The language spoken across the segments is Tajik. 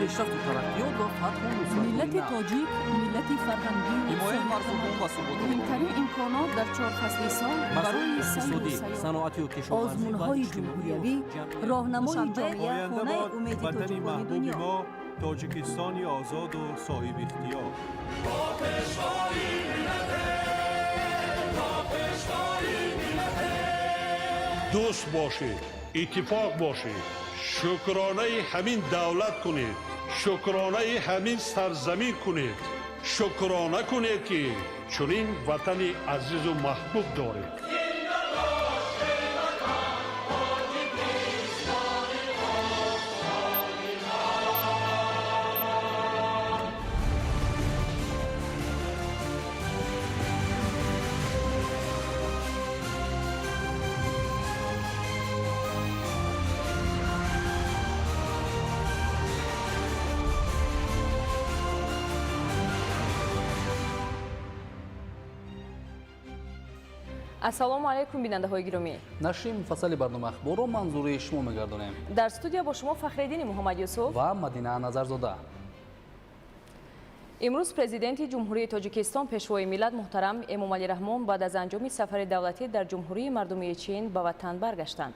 پیشرفت و ترقیات و فتح و نصرت ملت تاجیک ملت فرهنگی حمایت مردم و ثبات مهمترین امکانات در 4 فصل سال برای سیر و سیاحت، صنعتی و کشاورزی آزمون‌های جمهوریوی، راهنمای جامعه خانه امید تاجیکان دنیا. ما تاجیکستانی آزاد و صاحب اختیار. دوست باشید، اتفاق باشید، شکرانه همین دولت کنید، شکرانه همین سرزمین کنید، شکرانه کنید که چنین وطن عزیز و محبوب دارید. ассалому алайкум бинандаҳои гиромӣ. нашри муфассали барнома ахборро манзури шумо мегардонем. дар студия бо шумо фахреддини муҳаммад юсуф ва мадина назарзода. имрӯз президенти ҷумҳурии тоҷикистон пешвои миллат муҳтарам эмомалӣ раҳмон баъд аз анҷоми сафари давлатӣ дар ҷумҳурии мардумии чин ба ватан баргаштанд.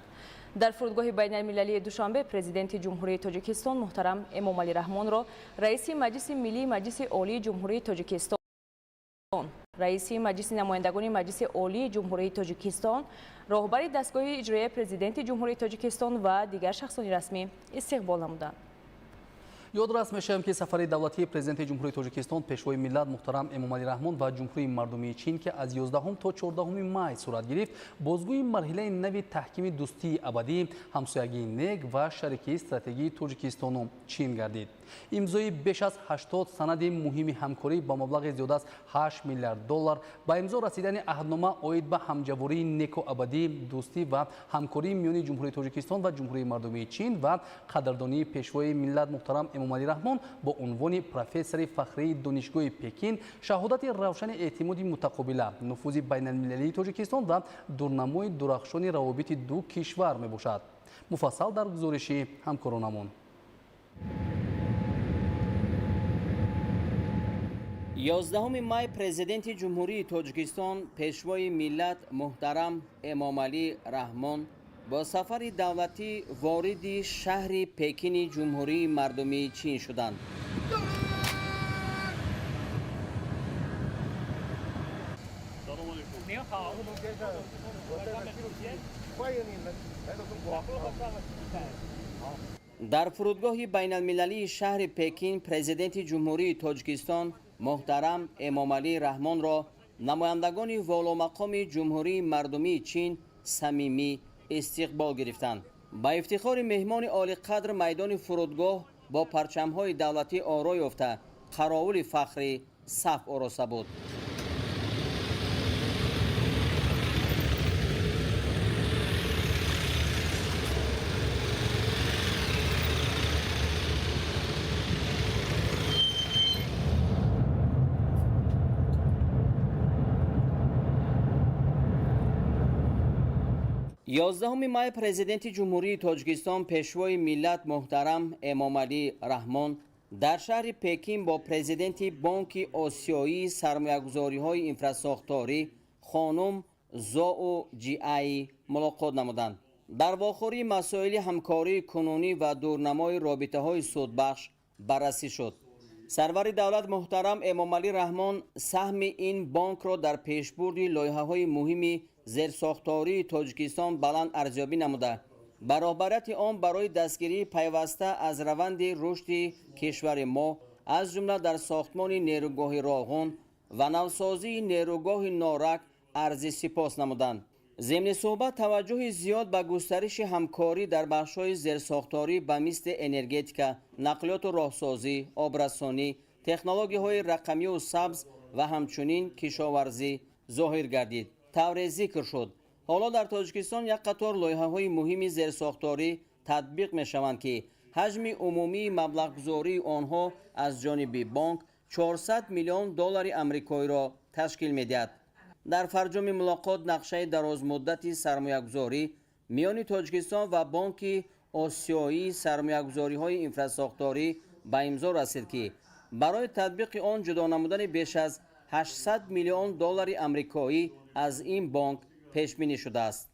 дар фурудгоҳи байналмилалии душанбе президенти ҷумҳурии тоҷикистон муҳтарам эмомалӣ раҳмонро раиси маҷлиси миллии маҷлиси олии ҷумҳурии тоҷикистон, раиси маҷлиси намояндагони маҷлиси олии ҷумҳурии тоҷикистон, роҳбари дастгоҳи иҷроияи президенти ҷумҳурии тоҷикистон ва дигар шахсони расмӣ истиқбол намуданд. ёдрас мешавем ки сафари давлатии президенти ҷумҳурии тоҷикистон пешвои миллат муҳтарам эмомалӣ раҳмон ва ҷумҳурии мардумии чин ки аз 11 то 14 май сурат гирифт бозгӯи марҳилаи нави таҳкими дӯстии абадӣ, ҳамсоягии нек ва шарикии стратегии тоҷикистону чин гардид. имзои беш аз 80 санади муҳими ҳамкорӣ ба маблағи зиёда аз $8 миллиард ба имзо расидани аҳднома оид ба ҳамҷавории неку абадӣ, дӯстӣ ва ҳамкории миёни ҷумҳурии тоҷикистон ва ҷумҳурии мардумии чин ва қадрдонии пешвои миллат муҳтарам эмомалӣ раҳмон бо унвони профессори фахрии донишгоҳи Пекин, шаҳодати равшани эътимоди мутақобила, нуфузи байналмилалии Тоҷикистон ва дурнамои дурахшони равобити ду кишвар мебошад. муфассал дар гузориши ҳамкоронамон. 11 май президенти ҷумҳурии тоҷикистон пешвои миллат муҳтарам эмомалӣ раҳмон با سفر دولتی وارد شهر پکین جمهوری مردمی چین شدند. در فرودگاه بین المللی شهر پکین پرزیدنت جمهوری تاجیکستان محترم امامعلی رحمان را نمایندگان والامقام جمهوری مردمی چین صمیمی استقبال گرفتند. با افتخار مهمان عالی قدر میدان فرودگاه با پرچم‌های دولتی آرا یافته قراول فخری صف آراسته بود. یازدهم مای پرزیدنت جمهوری تاجیکستان پیشوای ملت محترم امامعلی رحمان در شهر پکین با پرزیدنت بانک آسیایی سرمایه‌گذاری‌های اینفراساختاری خانم زائو جی ملاقات نمودند. در واخوری مسائل همکاری کنونی و دورنمای رابطه‌های سودبخش بررسی شد. سرور دولت محترم امامعلی رحمان سهم این بانک را در پیشبرد لایحه‌های مهم زیرساختاری تاجیکستان بلند ارزیابی نموده برابریت آن برای دستگیری پیوسته از روند رشد کشور ما از جمله در ساختمان نیروگاه راغون و نوسازی نیروگاه نارک عرض سپاس نمودند. ضمن صحبت توجه زیاد به گسترش همکاری در بخش‌های زیرساختاری به مثل انرژتیک، نقلیات و راهسازی، آبرسانی، تکنولوژی‌های رقمی و سبز و همچنین کشاورزی ظاهر گردید. طور ذکر شد حالا در تاجیکستان یک قطار لایحه‌های مهم زیرساختاری تطبیق می‌شوند که حجم عمومی مبلغ‌گذاری آنها از جانب بانک 400 میلیون دلار آمریکایی را تشکیل می‌دهد. در فرجام ملاقات نقشه درازمدتی سرمایه‌گذاری میان تاجیکستان و بانک آسیایی سرمایه‌گذاری‌های اینفراساختاری به امضا رسید که برای تطبیق آن جدا نمودن بیش از 800 میلیون دلار آمریکایی از این بانک پیش بینی شده است.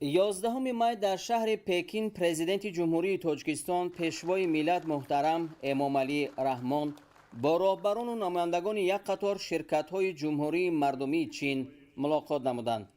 یازدهم مای در شهر پکین پرزیدنت جمهوری تاجیکستان پیشوای ملت محترم امامعلی رحمان با راهبران و نمایندگان یک قطار شرکت‌های جمهوری مردمی چین ملاقات نمودند.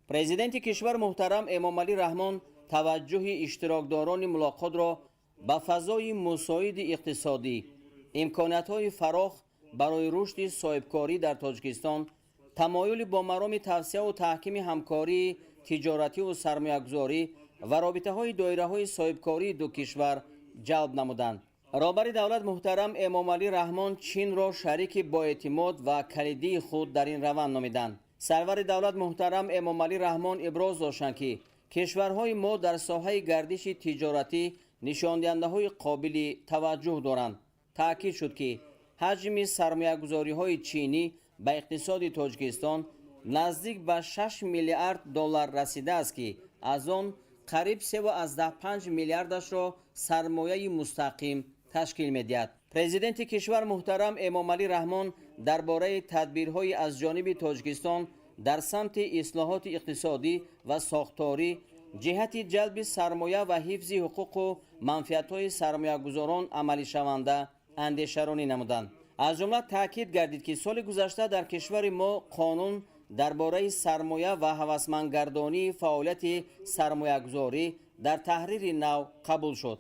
پرزیدنت کشور محترم امامعلی رحمان توجه اشتراکداران ملاقات را به فضای مساعد اقتصادی، امکانات‌های فراخ برای رشد صاحبکاری در تاجیکستان، تمایل با مرام توسعه و تحکیم همکاری تجارتی و سرمایه‌گذاری و رابطه‌های دایره‌های صاحبکاری دو کشور جلب نمودند. رهبر دولت محترم امامعلی رحمان چین را شریک با اعتماد و کلیدی خود در این روند نامیدند. سرور دولت محترم امامعلی رحمان ابراز داشتند که کشورهای ما در ساحه گردش تجارتی نشاندهنده‌های قابل توجه دارند. تاکید شد که حجم سرمایه‌گذاری‌های چینی به اقتصاد تاجیکستان نزدیک به 6 میلیارد دلار رسیده است که از آن قریب 3.5 میلیاردش را سرمایه مستقیم تشکیل می‌دهد. پرزیدنت کشور محترم امامعلی رحمان درباره تدبیرهای از جانب تاجیکستان در سمت اصلاحات اقتصادی و ساختاری جهت جلب سرمایه و حفظ حقوق و منفعت‌های سرمایه‌گذاران عملی شونده اندیشه‌رانی نمودند. از جمله تاکید گردید که سال گذشته در کشور ما قانون درباره سرمایه و هوسمندگردانی فعالیت سرمایه‌گذاری در تحریر نو قبول شد.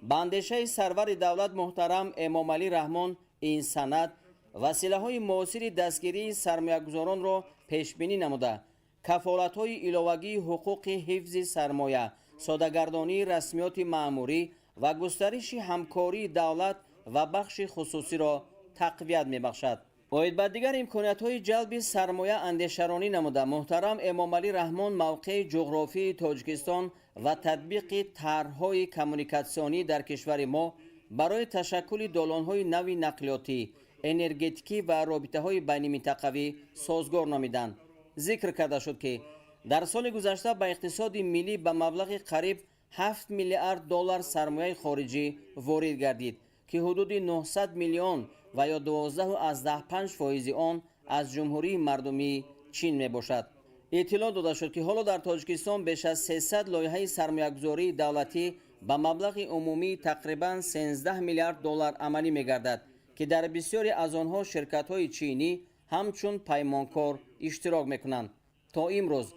به اندیشه سرور دولت محترم امامعلی رحمان این سند وسیله‌های معاصر دستگیری سرمایه‌گذاران را پیش بینی نموده کفالت‌های علاوه‌ای حقوق حفظ سرمایه، ساده‌گردانی رسمیات مأموری و گسترش همکاری دولت و بخش خصوصی را تقویت می‌بخشد. باید بعد دیگر امکانات‌های جلب سرمایه اندیشه‌رانی نموده محترم امامعلی رحمان موقع جغرافی تاجیکستان و تطبیق طرح‌های کمونیکاسیونی در کشور ما برای تشکل دالان‌های نوی نقلیاتی، انرژتیکی و رابطه‌های بین‌المنطقوی سازگار نامیدند. ذکر کرده شد که در سال گذشته به اقتصاد ملی به مبلغ قریب 7 میلیارد دلار سرمایه خارجی وارد گردید که حدود 900 میلیون و یا 12.5% آن از جمهوری مردمی چین می باشد. اطلاع داده شد که حالا در تاجیکستان بیش از 300 لایحه سرمایه‌گذاری دولتی به مبلغ عمومی تقریباً 13 میلیارد دلار عملی می گردد که در بسیاری از آنها شرکت‌های چینی همچون پیمانکار اشتراک می کنند. تا امروز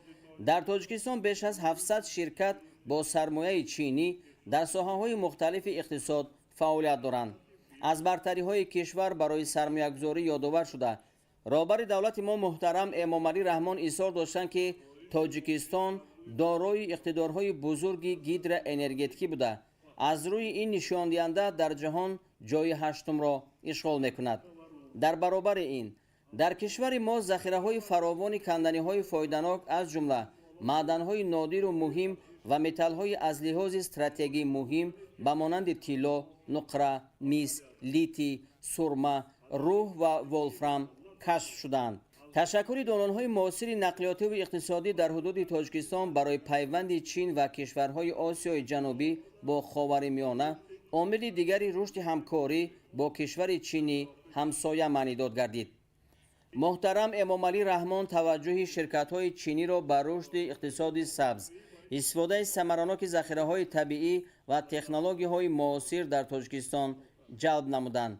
در تاجیکستان بیش از 700 شرکت با سرمایه چینی در ساحه‌های مختلف اقتصاد فعالیت دارند. از برتری‌های کشور برای سرمایه‌گذاری یادآور شده رهبر دولت ما محترم امامعلی رحمان اصرار داشتند که تاجیکستان دارای اقتدارهای بزرگ گیدر انرژتیکی بوده از روی این نشان دهنده در جهان جای هشتم را اشغال می‌کند. در برابر این در کشور ما ذخیره‌های فراوان کندنی‌های فایده‌ناک از جمله معدن‌های نادر و مهم و متال‌های از لحاظ استراتژی مهم به مانند طلا، نقره، مس، لیتی، سرمه، روح و ولفرام کشف شدند. تشکل دالان‌های معاصر نقلیاتی و اقتصادی در حدود تاجیکستان برای پیوند چین و کشورهای آسیای جنوبی با خاورمیانه عامل دیگری رشد همکاری با کشور چینی همسایه معنیداد گردید. محترم امامعلی رحمان توجه شرکت‌های چینی را به رشد اقتصادی سبز، استفاده ثمرناک ذخیره‌های طبیعی و تکنولوژی‌های معاصر در تاجیکستان جلب نمودند.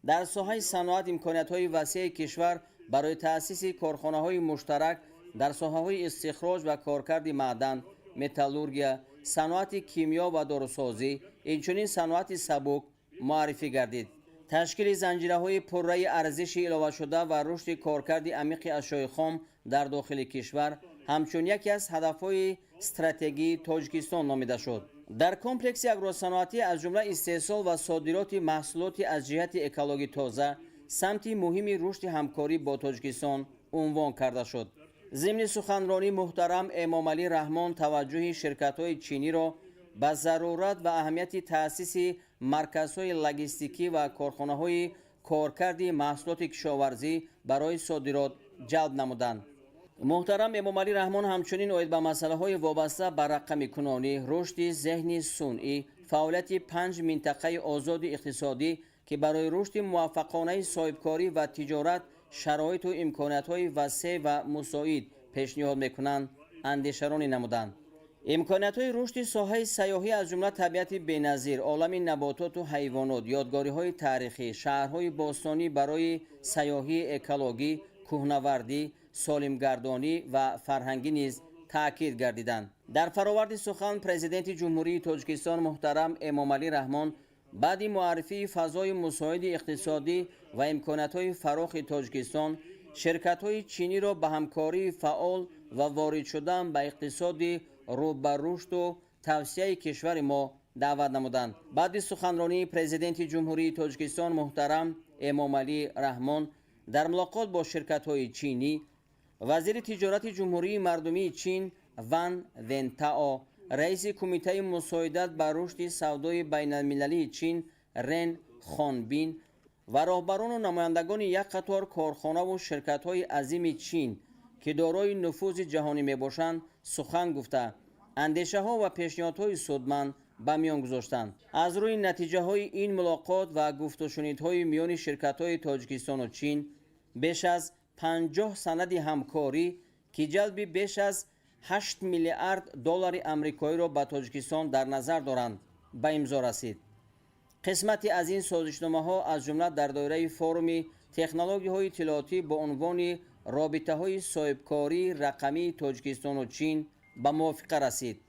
در ساحه صنعت امکانات‌های وسیع کشور برای تأسیس کارخانه‌های مشترک در ساحه‌های استخراج و کارکرد معدن، متالورژی، صنعت کیمیا و داروسازی، همچنین صنعت سبک معرفی گردید. تشکیل زنجیره‌های پررأی ارزش اضافه شده و رشد کارکرد عمیق اشیاء خام در داخل کشور همچون یکی از هدف‌های استراتژی تاجیکستان نامیده شد. در کمپلکس اگروصنعتی از جمله استحصال و صادرات محصولات از جهت اکولوژی تازه سمت مهمی رشد همکاری با تاجیکستان عنوان کرده شد. ضمن سخنرانی محترم امامعلی رحمان توجه شرکت‌های چینی را به ضرورت و اهمیت تأسیس مرکزهای لوجستیکی و کارخانه‌های کارکردی محصولات کشاورزی برای صادرات جلب نمودند. محترم امامعلی رحمان همچنین اوید به مسئله های وابسته به رقم کنونی، رشد ذهنی صنعی، فعالیت 5 منطقه آزاد اقتصادی که برای رشد موفقانه صاحبکاری و تجارت شرایط و امکانات‌های وسیع و مساعد پیشنهاد می‌کنند اندیشرانی نمودند. امکانات‌های رشد ساحه سیاحی از جمله طبیعت بی‌نظیر، عالم نباتات و حیوانات، یادگاری‌های تاریخی، شهرهای باستانی برای سیاحی اکولوژی، کوهنوردی، سالمگردانی و فرهنگی نیز تاکید گردیدند. در فراورد سخن پرزیدنت جمهوری تاجیکستان محترم امامعلی رحمان بعد معرفی فضای مساعد اقتصادی و امکانات‌های فراخ تاجیکستان، شرکت‌های چینی را به همکاری فعال و وارد شدن به اقتصاد رو به رشد و توسعه کشور ما دعوت نمودند. بعد سخنرانی پرزیدنت جمهوری تاجیکستان محترم امامعلی رحمان در ملاقات با شرکت‌های چینی، وزیر تجارت جمهوری مردمی چین وان ونتائو، رئیس کمیته مساعدت بر رشد سودای بین المللی چین رن خانبین و راهبران و نمایندگان یک قطار کارخانه و شرکت‌های عظیم چین که دارای نفوذ جهانی میباشند سخن گفته اندیشه‌ها و پیشنهادهای سودمند به میان گذاشتند. از روی نتیجه های این ملاقات و گفت و شنیدهای میان شرکت‌های تاجیکستان و چین، بیش از 50 سند همکاری که جلب بیش از 8 میلیارد دلار آمریکایی را به تاجیکستان در نظر دارند به امضا رسید. قسمتی از این سازشنامه‌ها از جمله در دایره فورم تکنولوژی‌های اطلاعاتی با عنوان رابطه‌های صاحبکاری رقمی تاجیکستان و چین به موافقه رسید.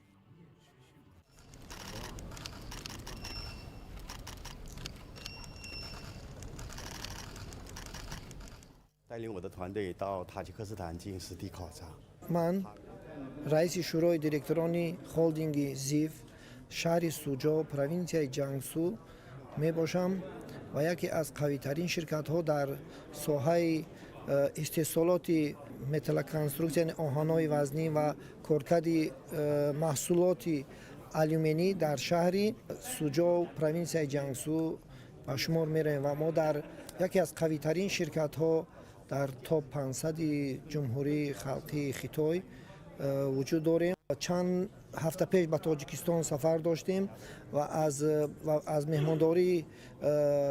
من رئیس شورای دیرکتوران هولدینگ زیف شهر سوجا پروینسیای جنگسو می باشم و یکی از قوی ترین شرکت ها در ساحه استحصالات متل کنسترکسیون آهن‌های وزنی و کارکرد محصولات آلومینی در شهر سوجا و پروینسیای جنگسو به شمار میریم و ما در یکی از قوی ترین شرکت ها در تاپ 500 جمهوری خلقی خیتای وجود داریم. چند هفته پیش به تاجیکستان سفر داشتیم و از مهمانداری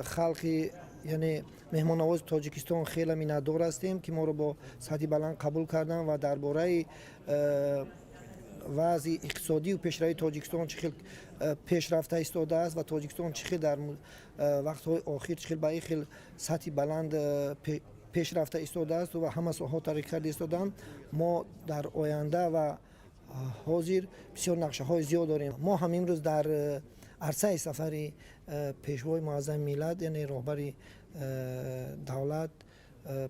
خلقی یعنی مهمان نواز تاجیکستان خیلی میnnتدار هستیم که ما رو با سطح بلند قبول کردن و درباره وضع اقتصادی و پیشروی تاجیکستان چقدر پیشرفته ایستاده است و تاجیکستان چقدر در وقت‌های اخیر چقدر به خیلی سطح بلند پیشرفته ایستاده است و همه ساحات ترقی کرده ایستادند. ما در آینده و حاضر بسیار نقشه های زیاد داریم. ما هم امروز در عرصه سفر پیشوای معظم ملت یعنی رهبر دولت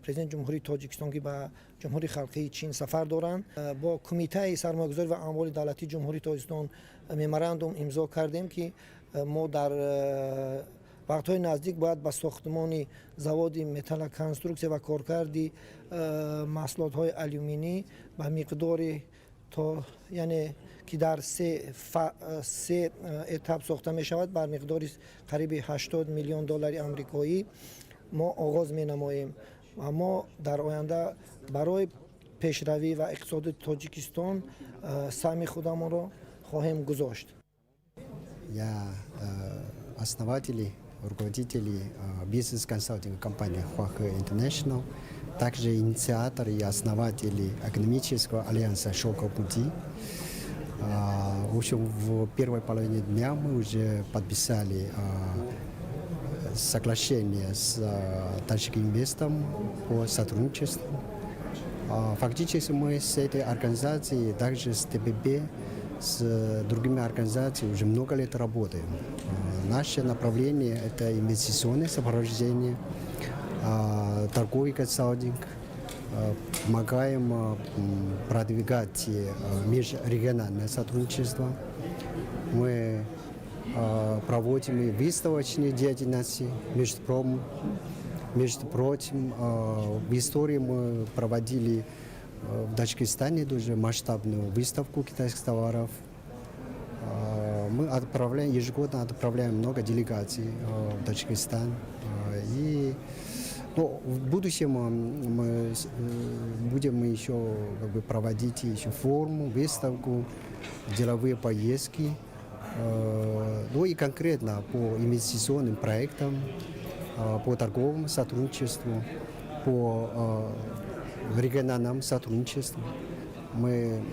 پرزیدنت جمهوری تاجیکستان که به جمهوری خلقی چین سفر دارند، با کمیته سرمایه‌گذاری و اموال دولتی جمهوری تاجیکستان ممورندوم امضا کردیم که ما در وقت‌های نزدیک باید به ساختمان زواد متل کنسترکسیون و کارکرد محصولات‌های آلومینی به مقدار تا یعنی که در سه اتاپ ساخته می شود بر مقدار قریب 80 میلیون دلار آمریکایی ما آغاز می نماییم و ما در آینده برای پیشروی و اقتصاد تاجیکستان سهم خودمان را خواهیم گذاشت. Основатели, руководители бизнес-консалтинговой компании Huahai International, также инициаторы и основатели экономического альянса «Шелкового пути». В общем, в первой половине дня мы уже подписали соглашение с Таджикинвестом по сотрудничеству. Фактически мы с этой организацией, также с ТББ, с другими организациями уже много лет работаем. Наше направление – это инвестиционное сопровождение, торговый консалтинг, помогаем продвигать межрегиональное сотрудничество. Мы проводим выставочные деятельности, между прочим, в истории мы проводили в Таджикистане тоже масштабную выставку китайских товаров. Мы ежегодно отправляем много делегаций в Таджикистан. И Но в будущем мы будем еще проводить еще форум, выставку, деловые поездки. Ну и конкретно по инвестиционным проектам, по торговому сотрудничеству, по региональному сотрудничеству. Мы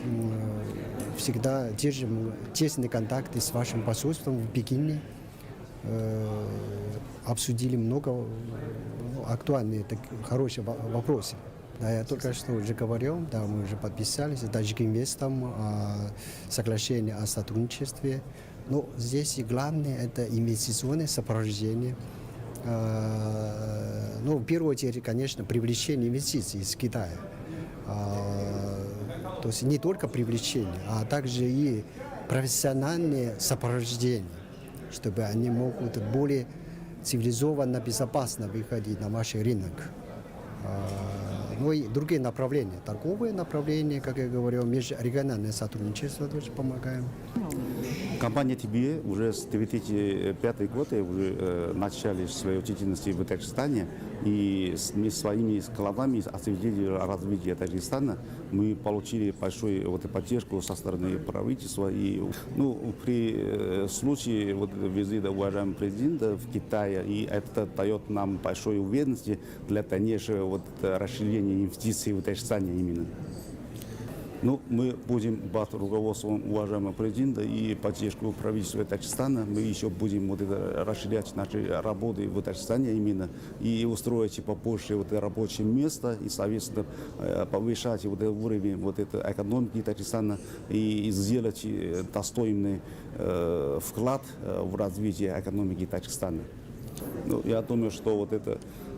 всегда держим тесные контакты с вашим посольством в Пекине. Обсудили много актуальных, хороших вопросов. Да, я только что уже говорил, да, мы уже подписались с Таджикистаном соглашение о сотрудничестве. Но здесь и главное это инвестиционное сопровождение. Ну, в первую очередь, конечно, привлечение инвестиций из Китая. То есть не только привлечение, а также и профессиональное сопровождение, чтобы они могут более цивилизованно, безопасно выходить на наш рынок. Ну и другие направления, торговые направления, как я говорил, межрегиональное сотрудничество тоже помогаем. Компания TBA уже с 2005 года уже начали свою деятельность в Таджикистане, и своими складами осветили развитие Таджикистана. Мы получили большую поддержку со стороны правительства. И, при случае визита уважаемого президента в Китае, и это дает нам большую уверенность для дальнейшего расширения инвестиций в Таджикистане именно. Мы будем под руководством уважаемого президента и поддержку правительства Таджикистана. Мы еще будем расширять наши работы в Таджикистане именно и устроить побольше рабочих мест и, соответственно, повышать уровень экономики Таджикистана и сделать достойный вклад в развитие экономики Таджикистана. Я думаю, что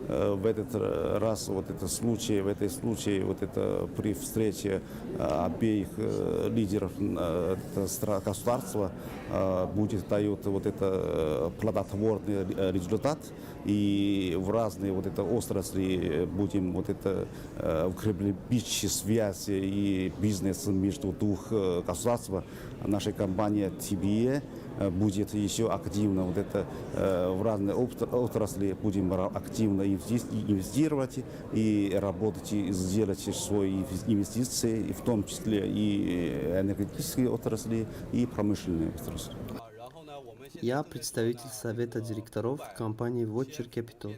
в этот раз в этом случае при встрече обеих лидеров государства будет дает плодотворный результат, и в разные отрасли будем укреплять связи и бизнес между двух государств. Наша компания TBA будет еще активно в разные отрасли будем активно инвестировать и работать, и сделать свои инвестиции, в том числе и энергетические отрасли, и промышленные отрасли. Я представитель совета директоров компании Watcher Capital.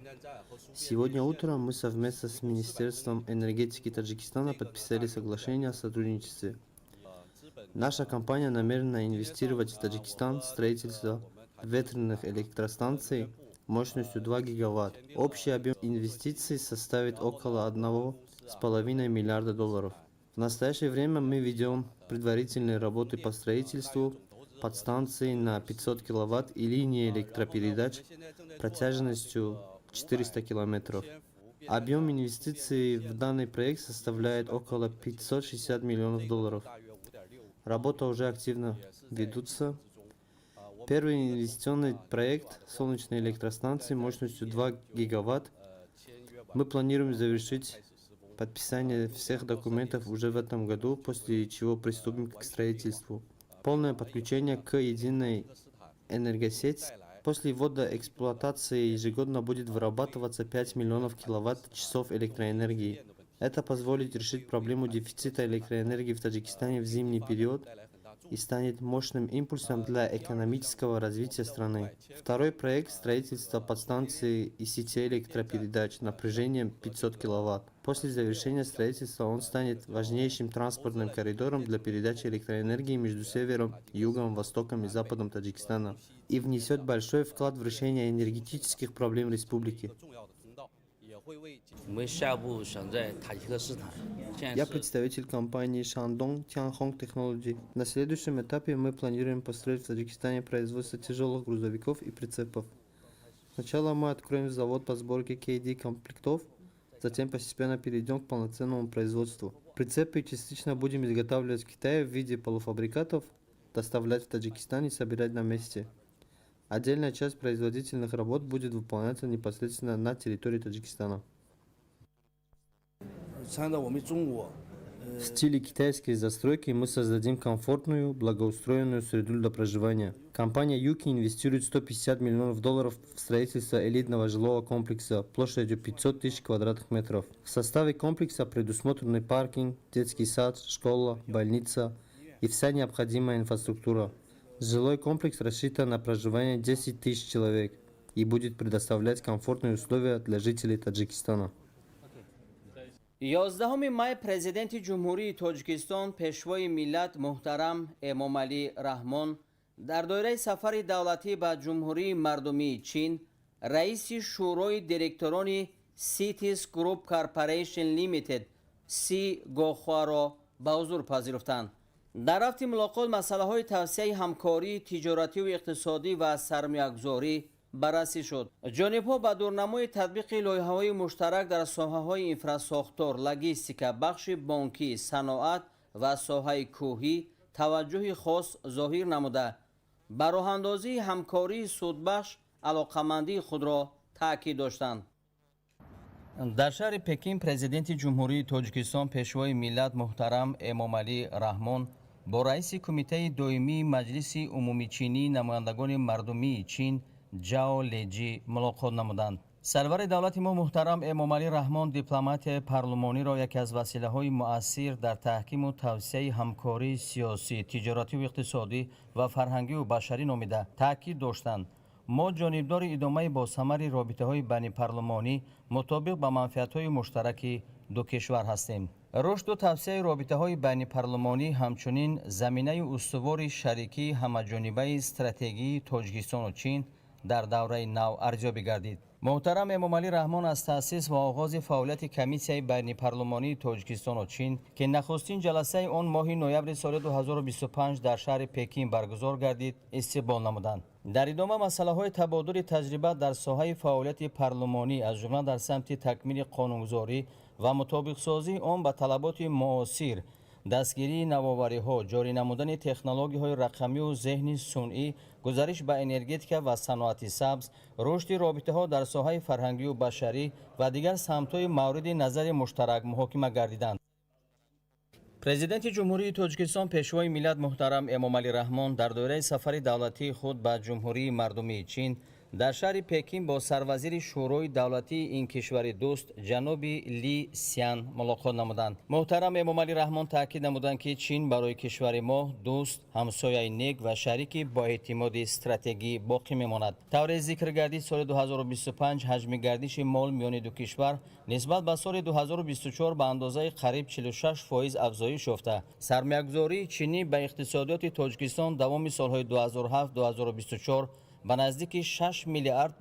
Сегодня утром мы совместно с Министерством энергетики Таджикистана подписали соглашение о сотрудничестве. Наша компания намерена инвестировать в Таджикистан в строительство ветряных электростанций мощностью 2 гигаватт. Общий объем инвестиций составит около $1,5 миллиарда. В настоящее время мы ведем предварительные работы по строительству подстанции на 500 киловатт и линии электропередач протяженностью 400 километров. Объем инвестиций в данный проект составляет около $560 миллионов. Работа уже активно ведутся. Первый инвестиционный проект солнечной электростанции мощностью 2 гигаватт. Мы планируем завершить подписание всех документов уже в этом году, после чего приступим к строительству. Полное подключение к единой энергосети. После ввода эксплуатации ежегодно будет вырабатываться 5 миллионов киловатт-часов электроэнергии. Это позволит решить проблему дефицита электроэнергии в Таджикистане в зимний период и станет мощным импульсом для экономического развития страны. Второй проект – строительство подстанции и сетей электропередач напряжением 500 киловатт. После завершения строительства он станет важнейшим транспортным коридором для передачи электроэнергии между севером, югом, востоком и западом Таджикистана и внесет большой вклад в решение энергетических проблем республики. Я представитель компании Shandong Tianhong Technology. На следующем этапе мы планируем построить в Таджикистане производство тяжелых грузовиков и прицепов. Сначала мы откроем завод по сборке KD комплектов, затем постепенно перейдем к полноценному производству. Прицепы частично будем изготавливать в Китае в виде полуфабрикатов, доставлять в Таджикистан и собирать на месте. Отдельная часть производительных работ будет выполняться непосредственно на территории Таджикистана. В стиле китайской застройки мы создадим комфортную, благоустроенную среду для проживания. Компания Юки инвестирует $150 миллионов в строительство элитного жилого комплекса площадью 500 тысяч квадратных метров. В составе комплекса предусмотрены паркинг, детский сад, школа, больница и вся необходимая инфраструктура. Жилой комплекс рассчитан на проживание 10 тысяч человек и будет предоставлять комфортные условия для жителей Таджикистана. 11 май президенти ҷумҳурии тоҷикистон пешвои миллат муҳтарам эмомалӣ раҳмон дар доираи сафари давлатӣ ба ҷумҳурии мардумии чин раиси шӯрои директорони Cities Group Corporation Limited Си Гохуаро ба ҳузур пазируфтанд. дар рафти мулоқот масъалаҳои тавсеяи ҳамкории тиҷоративу иқтисодӣ ва сармоягузорӣ баррасӣ шуд. ҷонибҳо ба дурнамои татбиқи лоиҳаҳои муштарак дар соҳаҳои инфрасохтор, логистика, бахши бонкӣ, саноат ва соҳаи кӯҳӣ таваҷҷӯҳи хос зоҳир намуда, ба роҳандозии ҳамкории судбахш алоқамандии худро таъкид доштанд. дар шаҳри Пекин президенти ҷумҳурии Тоҷикистон пешвои миллат муҳтарам Эмомалӣ Раҳмон бо раиси кумитаи доимии маҷлиси умумии чинии намояндагони мардумии Чин Ҷао Леҷӣ мулоқот намуданд. сарвари давлати мо муҳтарам Эмомалӣ Раҳмон дипломатияи парлумониро яке аз василаҳои муассир дар таҳкиму тавсеяи ҳамкории сиёсӣ, тиҷоративу иқтисодӣ ва фарҳангиву башарӣ номида таъкид доштанд. мо ҷонибдори идомаи босамари робитаҳои байнипарлумонӣ мутобиқ ба манфиатҳои муштараки ду кишвар ҳастем. рушду тавсеяи робитаҳои байнипарлумонӣ ҳамчунин заминаи устувори шарикии ҳамаҷонибаи стратегии Тоҷикистону Чин дар давраи нав арзёбӣ гардид. муҳтарам Эмомалӣ Раҳмон аз таъсис ва оғози фаъолияти комиссияи байнипарлумонии Тоҷикистону Чин ки нахустин ҷаласаи он моҳи ноябри соли 2025 дар шаҳри Пекин баргузор гардид истиқбол намуданд. дар идома масъалаҳои табодули таҷриба дар соҳаи фаъолияти парлумонӣ аз ҷумла дар самти такмили қонунгузорӣ ва мутобиқсозии он ба талаботи муосир, дастгирии навовариҳо, ҷорӣ намудани технологияҳои рақамию зеҳни сунъӣ, гузариш ба энергетика ва саноати сабз, рушди робитаҳо дар соҳаи фарҳангию башарӣ ва дигар самтҳои мавриди назари муштарак муҳокима гардиданд. президенти ҷумҳурии Тоҷикистон пешвои миллат муҳтарам Эмомалӣ Раҳмон дар доираи сафари давлатии худ ба ҷумҳурии мардумии Чин дар шаҳри Пекин бо сарвазири шӯрои давлатии ин кишвари дӯст ҷаноби Ли Сян мулоқот намуданд. муҳтарам Эмомалӣ Раҳмон таъкид намуданд ки Чин барои кишвари мо дӯст, ҳамсояи нек ва шарики боэътимоди стратегӣ боқӣ мемонад. тавре зикр гардид, соли 2025 ҳаҷми гардиши мол миёни ду кишвар нисбат ба соли 2024 ба андозаи қариб 46% афзоиш ёфта. сармоягузории чинӣ ба иқтисодиёти Тоҷикистон давоми солҳои 2007-2024 ба наздики $6 миллиард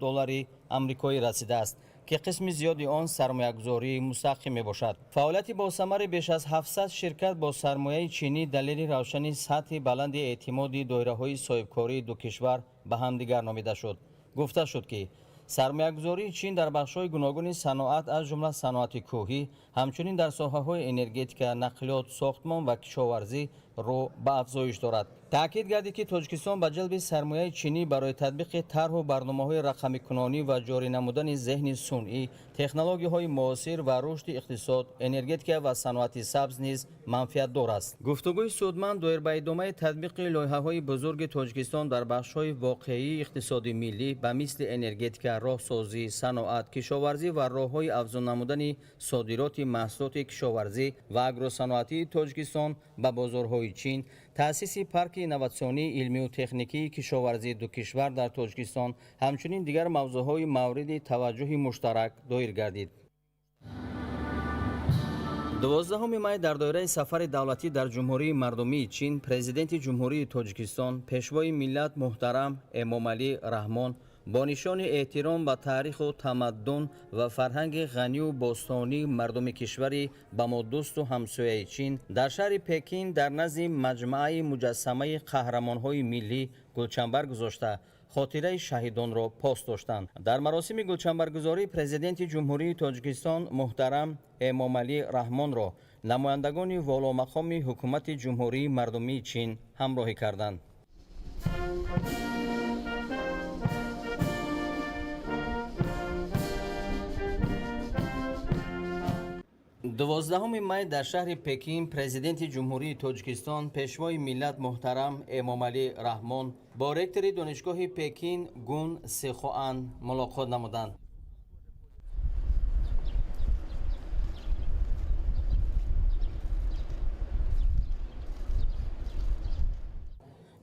амрикоӣ расидааст ки қисми зиёди он сармоягузории мустақим мебошад. фаъолияти босамари беш аз 700 ширкат бо сармояи чинӣ далели равшани сатҳи баланди эътимоди доираҳои соҳибкории ду кишвар ба ҳамдигар номида шуд. гуфта шуд ки сармоягузории Чин дар бахшҳои гуногуни саноат аз ҷумла саноати кӯҳӣ, ҳамчунин дар соҳаҳои энергетика, нақлиёт, сохтмон ва кишоварзӣ рӯ ба афзоиш дорад. таъкид гардид ки Тоҷикистон ба ҷалби сармояи чинӣ барои татбиқи тарҳу барномаҳои рақамикунонӣ ва ҷорӣ намудани зеҳни сунъӣ, технологияҳои муосир ва рушди иқтисод, энергетика ва саноати сабз низ манфиатдор аст. гуфтугӯи судманд доир ба идомаи татбиқи лоиҳаҳои бузурги Тоҷикистон дар бахшҳои воқеии иқтисоди миллӣ ба мисли энергетика, роҳсозӣ, саноат, кишоварзӣ ва роҳҳои афзун намудани содироти маҳсулоти кишоварзӣ ва агросаноатии Тоҷикистон ба бозорҳои Чин, таъсиси парки инноватсионии илмию техникии кишоварзии ду кишвар дар Тоҷикистон ҳамчунин дигар мавзӯъҳои мавриди таваҷҷӯҳи муштарак доир гардид. 12 май дар доираи сафари давлатӣ дар ҷумҳурии мардумии Чин президенти ҷумҳурии Тоҷикистон пешвои миллат муҳтарам Эмомалӣ Раҳмон бо нишони эҳтиром ба таъриху тамаддун ва фарҳанги ғанию бостонии мардуми кишвари ба мо дӯсту ҳамсояи Чин дар шаҳри Пекин дар назди маҷмӯаи муҷассамаи қаҳрамонҳои миллӣ гулчанбар гузошта хотираи шаҳидонро пос доштанд. дар маросими гулчанбаргузорӣ президенти ҷумҳурии Тоҷикистон муҳтарам Эмомалӣ Раҳмонро намояндагони воломақоми ҳукумати ҷумҳурии мардумии Чин ҳамроҳӣ карданд. 12 مای در شهر پکین پرزیدنت جمهوری تاجیکستان پیشوای ملت محترم امامعلی رحمان با رکتور دانشگاه پکین گون سیخوان ملاقات نمودند.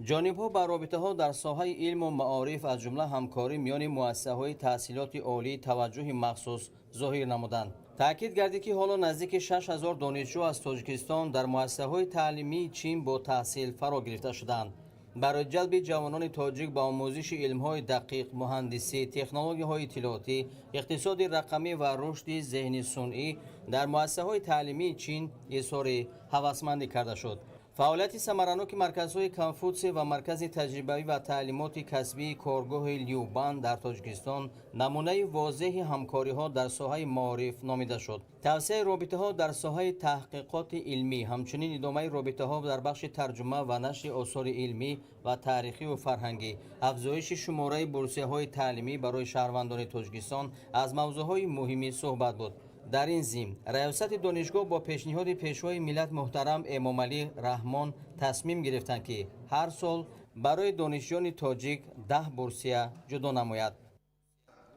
جانب‌ها بر رابطه‌ها در ساحه علم و معارف از جمله همکاری میان مؤسسه‌های تحصیلات عالی توجه مخصوص ظاهر نمودند. تاکید گردید که حالا نزدیک 6000 دانشجو از تاجیکستان در مؤسسه‌های تعلیمی چین با تحصیل فرا گرفته شدند. برای جلب جوانان تاجیک به آموزش علم‌های دقیق، مهندسی، تکنولوژی‌های اطلاعاتی، اقتصاد رقمی و رشد ذهنی صنعی در مؤسسه‌های تعلیمی چین اظهار هوسمندی کرده شد. فعالیت ثمرانک مرکزهای کنفوتسی و مرکز تجربوی و تعلیمات کسبی کارگاه لیوبان در تاجیکستان نمونه واضح همکاری‌ها در ساحه معارف نامیده شد. توسعه رابطه‌ها در ساحه تحقیقات علمی، همچنین ادامه رابطه‌ها در بخش ترجمه و نشر آثار علمی و تاریخی و فرهنگی، افزایش شماره بورسیه‌های تعلیمی برای شهروندان تاجیکستان از موضوعهای مهمی صحبت بود. در این ضمن ریاست دانشگاه با پیشنهاد پیشوای ملت محترم امامعلی رحمان تصمیم گرفتند که هر سال برای دانشجویان تاجیک 10 بورسیه جدا نماید.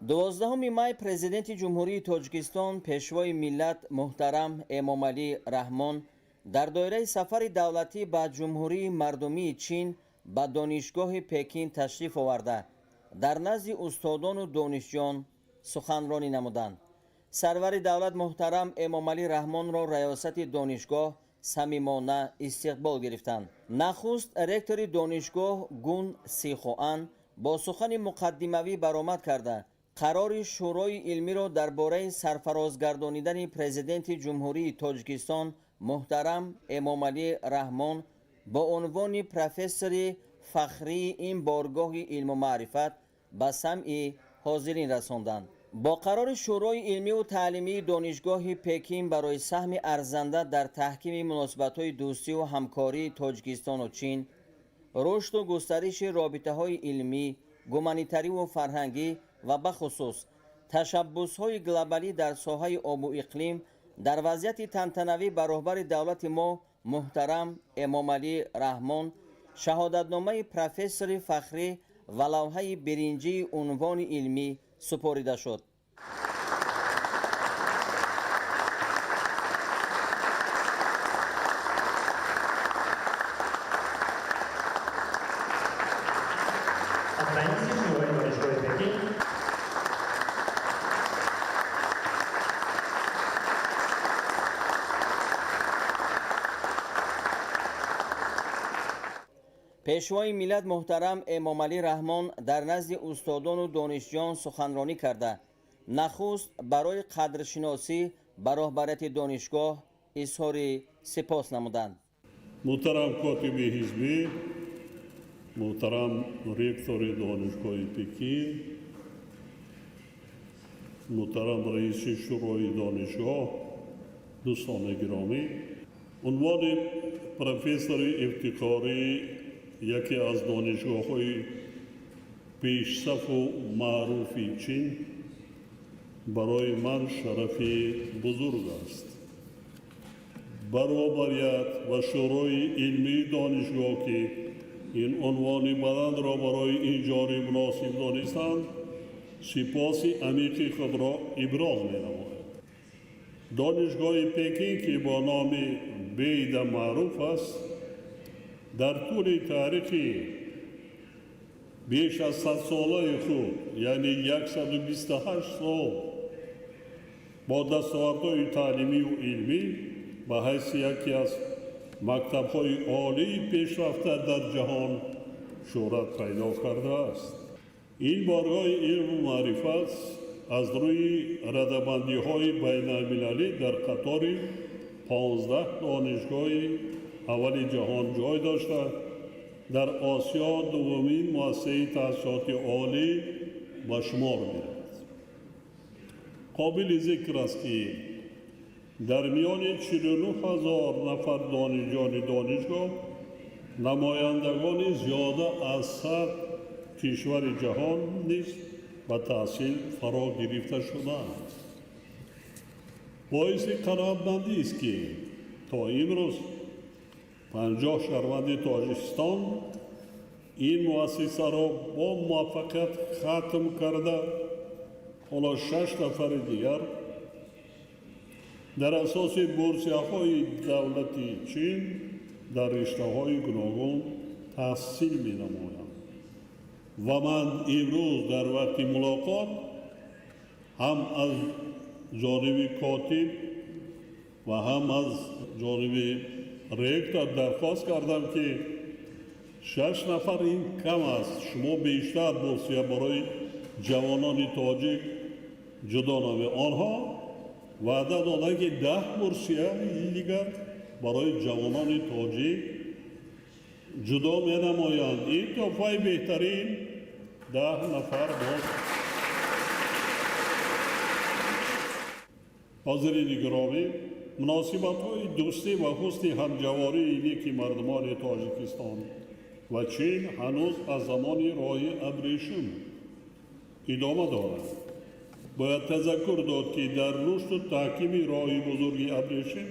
12 مای پرزیدنت جمهوری تاجیکستان پیشوای ملت محترم امامعلی رحمان در دایره سفر دولتی به جمهوری مردمی چین به دانشگاه پکین تشریف آورده در نزد استادان و دانشجویان سخنرانی نمودند. سرور دولت محترم امامعلی رحمان را ریاست دانشگاه صمیمانه استقبال گرفتند. نخست رکتور دانشگاه گون سیخوان با سخن مقدموی برآمد کرده قرار شورای علمی را درباره سرفرازگردانیدن پرزیدنت جمهوری تاجیکستان محترم امامعلی رحمان با عنوان پروفسور فخری این بارگاه علم و معرفت به سمع حاضرین رساندند. با قرار شورای علمی و تعلیمی دانشگاه پکین برای سهم ارزنده در تحکیم مناسبت‌های دوستی و همکاری تاجیکستان و چین، رشد و گسترش رابطه‌های علمی، گومانیتری و فرهنگی و بخصوص تشبس‌های گلوبالی در ساحه آب و اقلیم در وضعیت تنتنوی بر رهبر دولت ما محترم امامعلی رحمان شهادتنامه پروفسور فخری و لوحه برنجی عنوان علمی سپرده شد. پیشوای ملت محترم امامعلی رحمان در نزد استادان و دانشجویان سخنرانی کرده نخست برای قدرشناسی بر رهبریت دانشگاه اظهار سپاس نمودند. محترم کاتب حزبی، محترم رکتور دانشگاه پکین، محترم رئیس شورای دانشگاه، دوستان گرامی، عنوان پروفسور افتخاری یکی از دانشگاه‌های پیشصف و معروف چین برای من شرفی بزرگ است. برابریت و شورای علمی دانشگاه که این عنوان بلند را برای این جاری مناسب دانستند، سپاس عمیق خود را ابراز می‌نماید. دانشگاه پکین که با نام بیده معروف است، در طول تاریخی بیش از 100 ساله خود یعنی 128 سال با دستاوردهای تعلیمی و علمی به حیث یکی از مکتب‌های عالی پیشرفته در جهان شهرت پیدا کرده است. این بارگاه علم و معرفت از روی رده‌بندی‌های بین‌المللی در قطار 15 دانشگاه اول جهان جای داشته در آسیا دومین مؤسسه تحصیلات عالی به شمار می‌رود. قابل ذکر است که در میان 49,000 نفر دانشجویان دانشگاه نمایندگان زیاده از 100 کشور جهان نیز به تحصیل فرا گرفته شدند. باعث قناعتمندی است که تا امروز 50 شهروند تاجیکستان این مؤسسه را با موفقیت ختم کرده، حالا 6 نفر دیگر در اساس بورسیه‌های دولتی چین در رشته‌های گوناگون تحصیل می‌نمایند. و من امروز در وقت ملاقات هم از جانب کاتب و هم از جانب رکتور درخواست کردم که 6 نفر این کم است، شما بیشتر بورسیه برای جوانان تاجیک جدا نمایید. آنها وعده دادند که 10 بورسیه دیگر برای جوانان تاجیک جدا می نمایند. این تحفه بهترین 10 نفر باز. حاضرین گرامی، مناسبت‌های دوستی و حسن همجواری نیک مردمان تاجیکستان و چین هنوز از زمان راه ابریشم ادامه دارد. باید تذکر داد که در رشد و تحکیم راه بزرگ ابریشم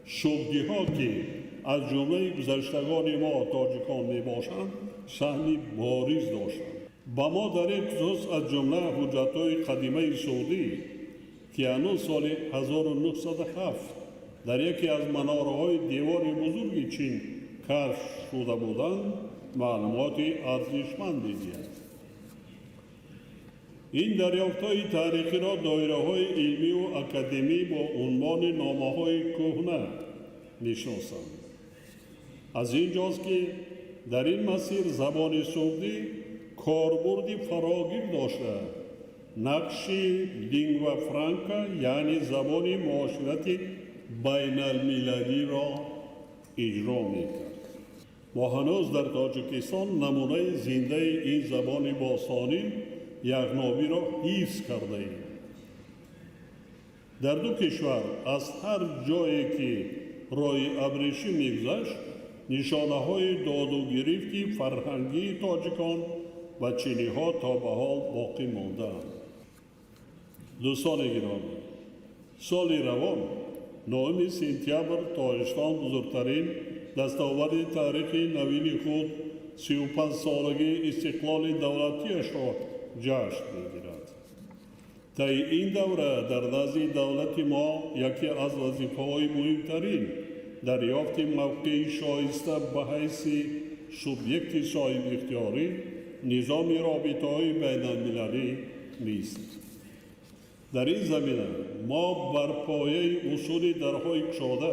شغلی‌ها که از جمله گذشتگان ما تاجیکان میباشند سهمی بارز داشتند. با ما در یک خصوص از جمله حجت‌های قدیمه سعودی که هنوز سال 1907 در یکی از مناره‌های دیوار بزرگ چین کشف شده بودند معلومات ارزشمندی دارد. این دریافت‌های تاریخی را دایره‌های علمی و اکادمی با عنوان نامه‌های کهنه می‌شناسند. از اینجاست که در این مسیر زبان سعودی کاربردی فراگیر داشته، نقش لینگوا فرانکا یعنی زبان معاشرت بین المللی را اجرا می‌کرد. ما هنوز در تاجیکستان نمونه زنده این زبان باستانی یغنابی را حفظ کرده ایم. در دو کشور از هر جایی که راه ابریشم می‌گذشت نشانه‌های داد و گرفت فرهنگی تاجیکان و چینی‌ها تا به حال باقی مانده‌اند. دوستان گرامی، سال روان 9 سپتامبر تاجیکستان بزرگترین دستاورد تاریخی نوین خود 35 سالگی استقلال دولتیش را جشن می‌گیرد. طی این دوره در نزد دولت ما یکی از وظیفه‌های مهمترین دریافت موقع شایسته به حیث سوبیکت صاحب اختیاری نظام رابطه‌های بین‌المللی نیست. در این زمینه ما بر پایه اصول درهای گشاده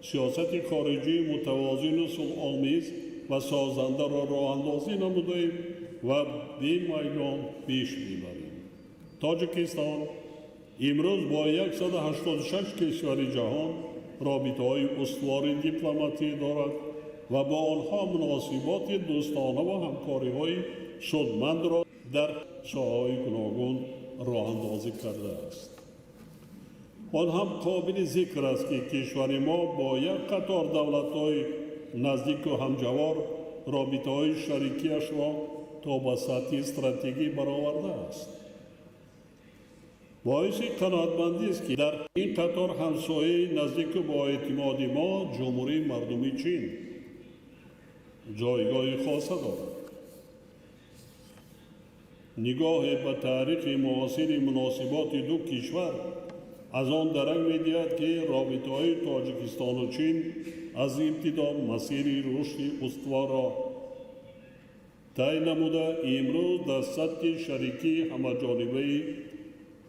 سیاست خارجی متوازن و صلح‌آمیز و سازنده را راه‌اندازی نموده‌ایم و به میدان پیش می‌بریم. تاجیکستان امروز با 186 کشور جهان رابطه‌های استوار دیپلماتی دارد و با آنها مناسبات دوستانه و همکاری‌های سودمند را در ساحه‌های گوناگون راه‌اندازی کرده است. آن هم قابل ذکر است که کشور ما با یک قطار دولت‌های نزدیک و همجوار رابطه‌های شریکی‌اش را تا به سطح استراتژی برآورده است. باعث قناعتمندی است که در این قطار همسایه نزدیک با اعتماد ما جمهوری مردمی چین جایگاه خاصه دارد. نگاه به تاریخ معاصر مناسبات دو کشور از آن درنگ می‌دهد که رابطه‌های تاجیکستان و چین از ابتدا مسیر رشد استوار را طی نموده امروز در سطح شریکی همه‌جانبه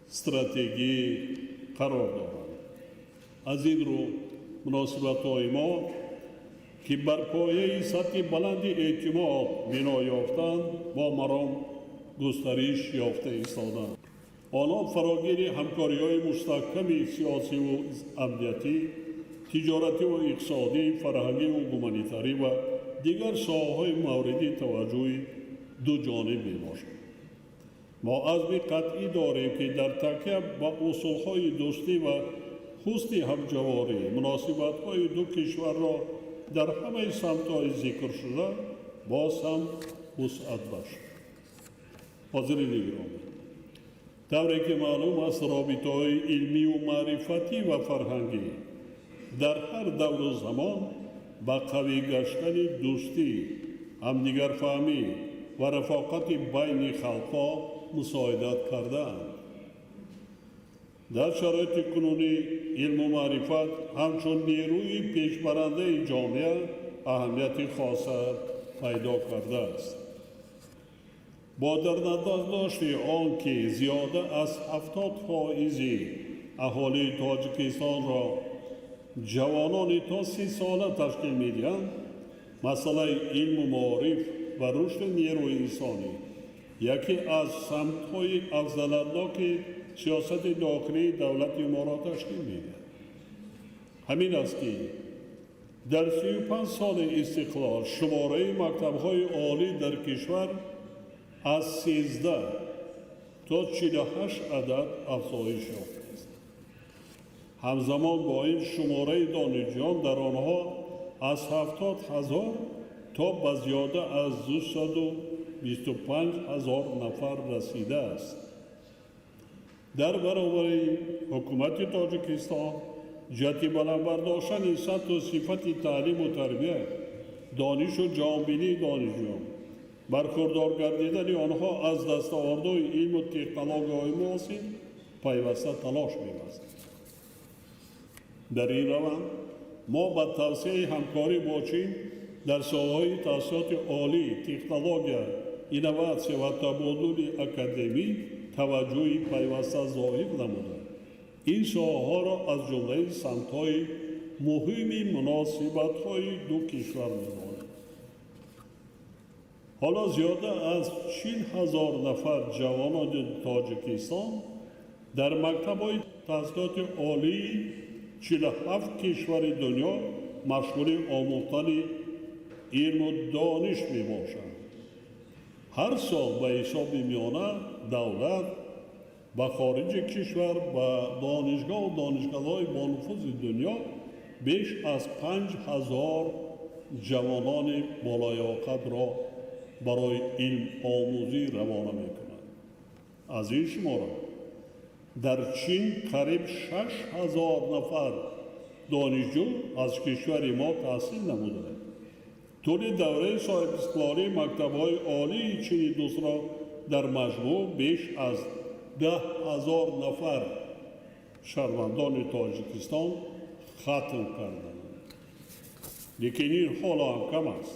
استراتژی قرار دارند. از این رو مناسبت‌های ما که بر پایه سطح بلند اعتماد بنا یافتند با مرام گسترش یافته ایستادند. آنها فراگیر همکاری‌های مستحکم سیاسی و امنیتی، تجارتی و اقتصادی، فرهنگی و گومانیتاری و دیگر ساحه‌های مورد توجه دو جانب میباشد. ما عزم قطعی داریم که در تکیه به اصولهای دوستی و حسن همجواری مناسبت‌های دو کشور را در همه سمت‌های ذکر شده باز هم وسعت بخشیم. حاضرین گرامی، тавре ки маълум аст робитаҳои илмию маърифатӣ ва фарҳангӣ дар ҳар давру замон ба қавӣ гаштани дӯстӣ ҳамдигарфаҳмӣ ва рафоқати байни халқҳо мусоидат кардаанд. дар шароити кунунӣ илму маърифат ҳамчун нерӯи пешбарандаи ҷомеа аҳамияти хоса пайдо кардааст. бо дар назар дошти он ки зиёда аз 70% аҳолии тоҷикистонро ҷавонони то 30 сола ташкил медиҳанд, масъалаи илму маориф ва рушди нерӯи инсонӣ яке аз самтҳои афзалатноки сиёсати дохилии давлати моро ташкил медиҳад. ҳамин аст ки дар 35 соли истиқлол шумораи мактабҳои олӣ дар кишвар аз 13 то 48 адад афзоиш ёфтааст. ҳамзамон бо ин шумораи донишҷӯён дар онҳо аз 70 000 то ба зиёда аз 225 000 нафар расидааст. дар баробари ҳукумати тоҷикистон ҷиҳати баландбардоштани сатҳу сифати таълиму тарбия, донишу ҷавонбинии донишҷӯён, бархурдор гардидани онҳо аз дастовардҳои илму технологияҳои муосир пайваста талош мебастем. дар ин раванд мо ба тавсеяи ҳамкорӣ бо чин дар соҳаҳои таҳсилоти олӣ, технология, инноватсия ва табодули академӣ таваҷҷӯҳи пайваста зоҳир намуда ин соҳаҳоро аз ҷумлаи самтҳои муҳими муносибатҳои ду кишвар медонем. ҳоло зиёда аз 40 000 нафар ҷавонони тоҷикистон дар мактабҳои таҳсилоти олии 47 кишвари дунё машғули омӯхтани илму дониш мебошанд. ҳар сол ба ҳисоби миёна давлат ба хориҷи кишвар ба донишгоҳу донишкадаҳои бонуфузи дунё беш аз 5000 ҷавонони болоявоқадро барои илмомӯзӣ равона мекунад. аз ин шумора дар чин қариб 6000 нафар донишҷӯ аз кишвари мо таҳсил намуданд. тӯли давраи соҳибистиқлолии мактабҳои олии чини дусро дар маҷмӯъ беш аз 10,000 нафар шаҳрвандони тоҷикистон хатм карданд. лекин ин ҳоло ҳам кам аст.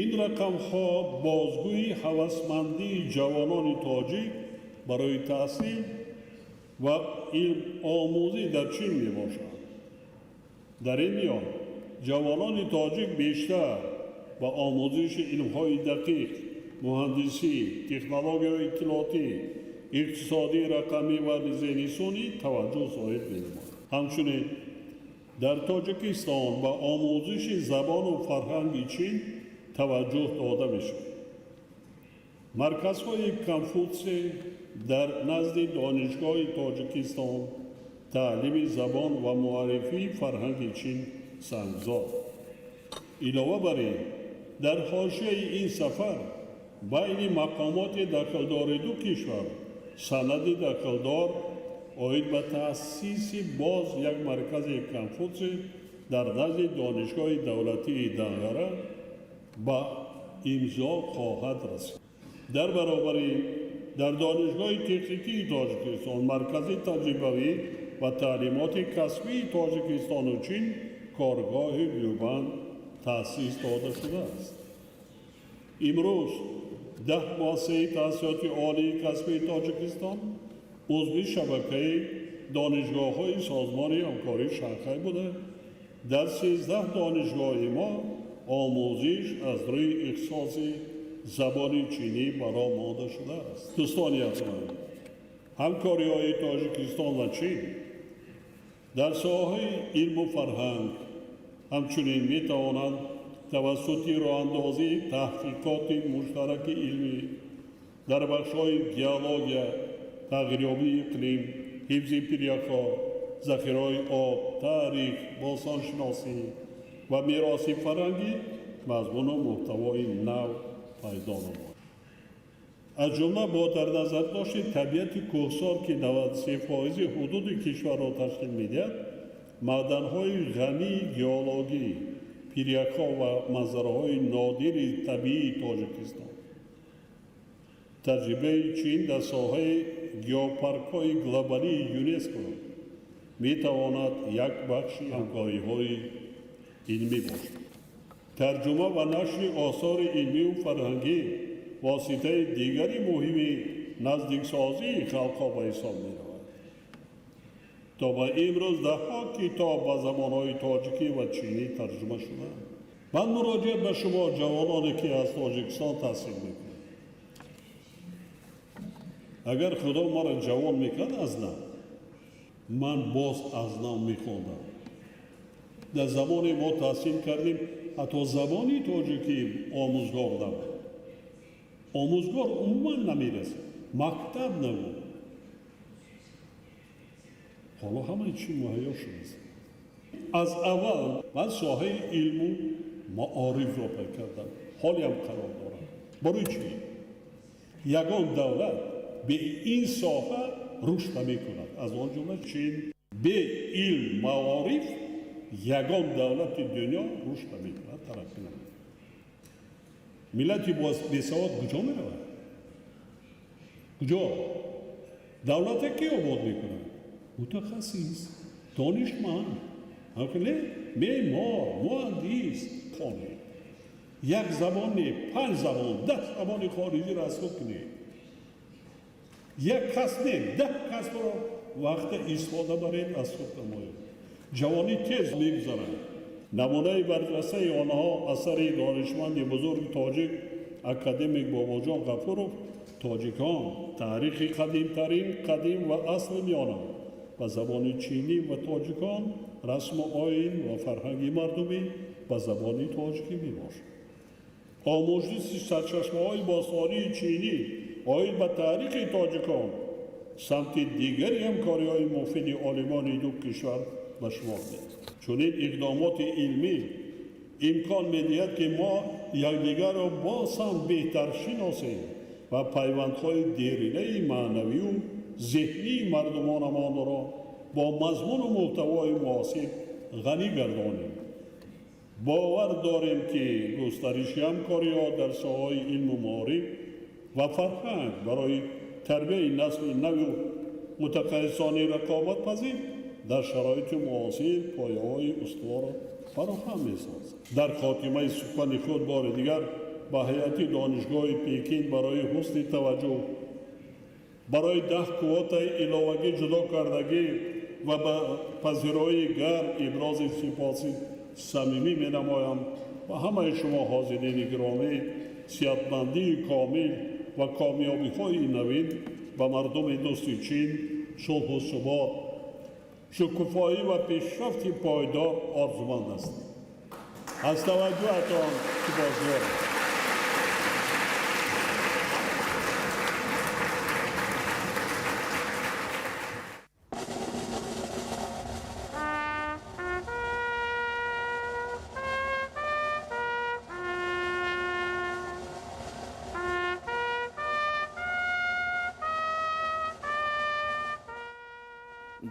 ин рақамҳо бозгӯи ҳавасмандии ҷавонони тоҷик барои таҳсил ва илмомӯзӣ дар чин мебошад. дар ин миён ҷавонони тоҷик бештар ба омӯзиши илмҳои дақиқ, муҳандисӣ, технологияҳои иттилоотӣ, иқтисодии рақамӣ ва низами сунъӣ таваҷҷӯҳ зоҳир менамоянд. ҳамчунин дар тоҷикистон ба омӯзиши забону фарҳанги чин таваҷҷӯҳ дода мешавад. марказҳои конфутсий дар назди донишгоҳи тоҷикистон таълими забон ва муаррифии фарҳанги чин сангзор. илова бар ин дар ҳошияи ин сафар байни мақомоти дахлдори ду кишвар санади дахлдор оид ба таъсиси боз як маркази конфутсий дар назди донишгоҳи давлатии данғара ба имзо хоҳад расид. дар баробари дар донишгоҳи техникии тоҷикистон маркази таҷрибавӣ ва таълимоти касбии тоҷикистону чин коргоҳи гӯбанд таъсис дода шудааст. имрӯз 10 муассисаи таҳсилоти олии касбии тоҷикистон узви шабакаи донишгоҳҳои созмони ҳамкории шанхай буда дар 13 донишгоҳи мо омӯзиш аз рӯи ихтисоси забони чинӣ баромода шудааст. дӯстони азизам, ҳамкориҳои тоҷикистон ва чин дар соҳаи илму фарҳанг ҳамчунин метавонанд тавассути роҳандозии таҳқиқоти муштараки илмӣ дар бахшҳои геология, тағйирёбии иқлим, ҳифзи пиряхҳо, захираҳои об, таърих, бостоншиносӣ ва мероси фарҳангӣ мазмуну муҳтавои нав пайдо намоянд. از جمله با در نظر داشت طبیعت کوهسار که 93% حدود کشور را تشکیل می‌دهد، معدن‌های غنی گیولوژی، پیریک‌ها و منظره‌های نادر طبیعی تاجیکستان. تجربه چین در ساحه گیاپارک‌های گلوبالی یونسکو می‌تواند یک بخش همکاری‌های علمی باشد. ترجمه و نشر آثار علمی و فرهنگی واسطه دیگری مهم نزدیکسازی خلق‌ها به حساب می‌رود. تا به امروز ده‌ها کتاب به زبان‌های تاجیکی و چینی ترجمه شده. من مراجعه به شما جوانانی که از تاجیکستان تحصیل می‌کنید. اگر خدا ما را جوان می‌کرد از نه، من باز از نو می‌خواندم. در زمان ما تحصیل کردیم، حتی زبانی تاجیکی آموزگار نبود. آموزگار عموما نمی‌رسید. مکتب نبود. حالا همه چی مهیا شده. از اول من ساحه علم و معارف را پیدا کردم. حالی هم قرار دارم. برای چی؟ یگان دولت به این ساحه رشد نمی‌کند. از آن جمله چین به علم معارف یگان دولت دنیا رشد نمی‌کند، ترقی نمی‌کند. ملتی باز بیسواد کجا می‌رود؟ کجا؟ دولت کی آباد می‌کند؟ متخصص، دانشمند، معمار، مهندس، خانه. یک زبان، 5 زبان، 10 زبان خارجی را اسکوب کنید. یک کس نه، 10 کس را وقت استفاده برید اسکوب نمایید. جوانی تیز می‌گذرد. نمونه برجسته آنها اثر دانشمند بزرگ تاجیک اکادمیک باباجان غفورов تاجیکان تاریخ قدیم و اصل میانند و زبان چینی و تاجیکان رسم و آیین و فرهنگی مردمی به زبان تاجیکی میباشد. آموزش سرچشمه‌های باستانی چینی آیین به تاریخ تاجیکان سمت دیگری همکاری‌های مفید عالمان دو کشور به شمار می‌آید. چنین اقدامات علمی امکان می‌دهد که ما یکدیگر را باز هم بهتر شناسیم و پیوندهای دیرینه معنوی و ذهنی مردمانمان را با مضمون و محتوای مناسب غنی گردانیم. باور داریم که گسترش همکاری‌ها در ساحه‌های علم و معارف و فرهنگ برای تربیت نسل نو متخصصان رقابت پذیر در شرایط معاصر پایه‌های استوار فراهم می‌سازد. در خاتمه سخن خود بار دیگر با هیئت دانشگاه پکین برای حسن توجه برای 10 کوتا علاوگی جدا کردگی و به پذیرایی گرم ابراز سپاس صمیمی می‌نمایم و همه شما حاضرین گرامی صحتمندی کامل و کامیابی‌های نوین به مردم دوست چین صلح و ثبات، شکوفایی و پیشرفت پایدار آرزومند هستم. از توجهتان سپاسگزارم.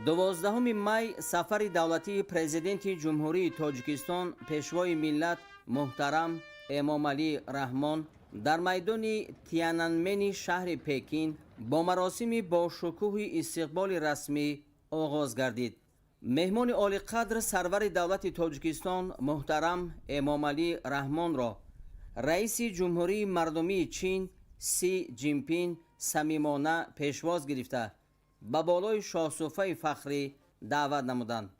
دوازدهم می سفر دولتی پرزیدنت جمهوری تاجیکستان پیشوای ملت محترم امام علی رحمان در میدان تیانانمن شهر پکین با مراسم با شکوه استقبال رسمی آغاز گردید. مهمان عالی قدر سرور دولت تاجیکستان محترم امام علی رحمان را رئیس جمهوری مردمی چین سی جینپینگ صمیمانه پیشواز گرفته به بالای شاهصفه فخری دعوت نمودند.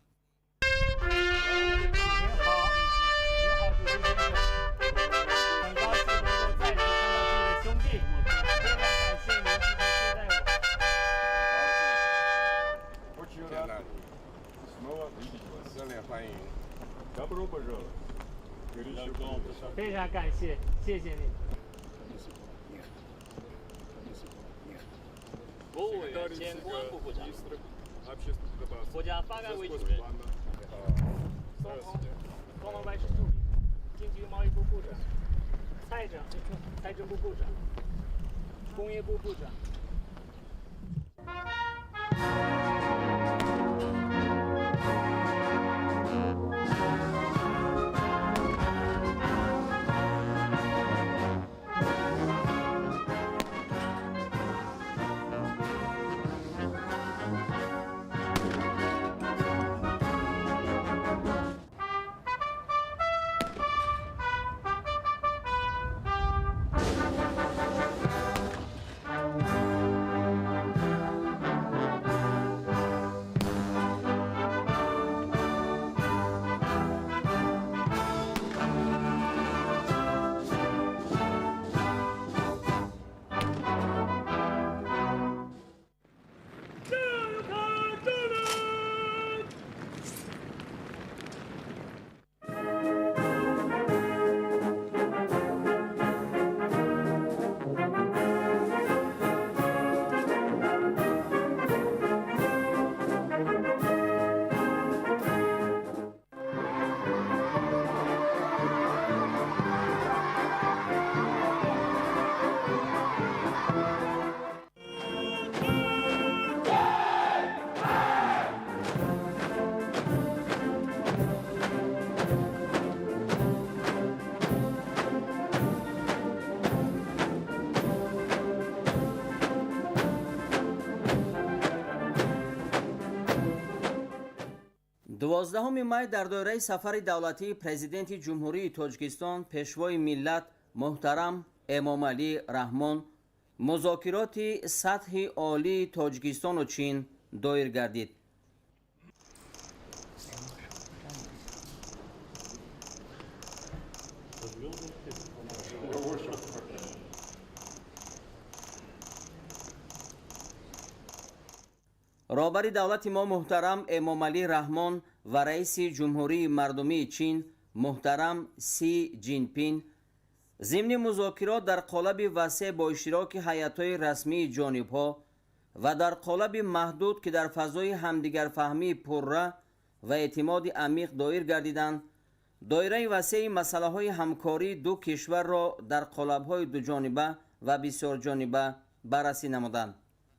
12 مای در دوره سفر دولتی پرزیدنت جمهوری تاجیکستان پیشوای ملت محترم امام علی رحمان مذاکرات سطح عالی تاجیکستان و چین دایر گردید. رهبر دولت ما محترم امام علی رحمان و رئیس جمهوری مردمی چین محترم سی جین پین ضمن مذاکرات در قالب وسیع با اشتراک هیئت‌های رسمی جانب‌ها و در قالب محدود که در فضای همدیگر فهمی پرره و اعتماد عمیق دایر گردیدند، دایره وسیع مسائل همکاری دو کشور را در قالب‌های دو جانبه و بسیار جانبه بررسی نمودند.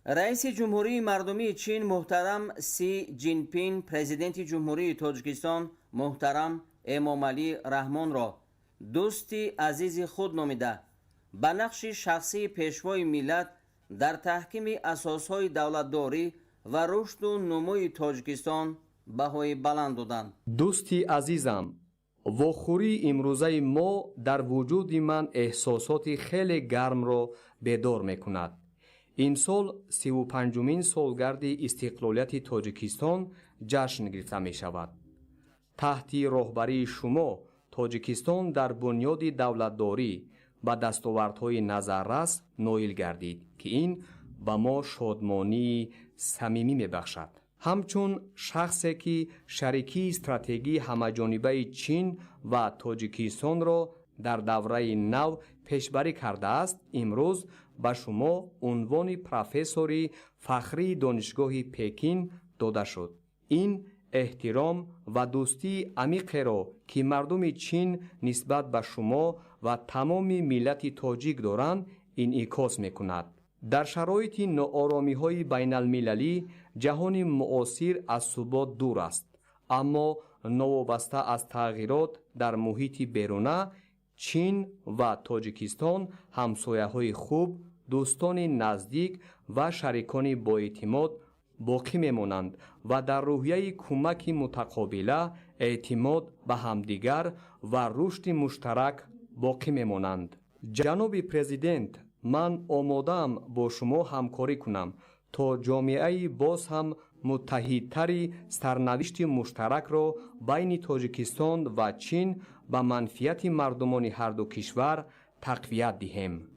رئیس جمهوری مردمی چین محترم سی جین پین پرزیدنت جمهوری تاجیکستان محترم امام علی رحمان را دوستی عزیز خود نامیده به نقش شخصی پیشوای ملت در تحکیم اساسهای دولتداری و رشد و نموی تاجیکستان بهای بلند دادند. دوستی عزیزم، واخوری امروزه ما در وجود من احساسات خیلی گرم را بیدار میکند. این سال 35مین سالگرد استقلالیت تاجیکستان جشن گرفته می شود. تحت راهبری شما تاجیکستان در بنیاد دولتداری به دستاوردهای نظررس نائل گردید که این به ما شادمانی صمیمی می بخشد. همچون شخصی که شریکی استراتژی همه‌جانبه چین و تاجیکستان را در دوره نو پیشبری کرده است، امروز به شما عنوان پروفسوری فخری دانشگاه پکین داده شد. این احترام و دوستی عمیق را که مردم چین نسبت به شما و تمام ملت تاجیک دارند انعکاس می‌کند. در شرایط ناآرامی‌های بین المللی جهان معاصر از ثبات دور است، اما نوابسته از تغییرات در محیط بیرونه، چین و تاجیکستان همسایه‌های خوب، دوستان نزدیک و شریکان با اعتماد باقی میمانند و در روحیه کمک متقابله، اعتماد به همدیگر و رشد مشترک باقی میمانند. جناب پرزیدنت، من آماده‌ام با شما همکاری کنم تا جامعه باز هم متحدتری سرنوشت مشترک را بین تاجیکستان و چین به منفعت مردمان هر دو کشور تقویت دهیم.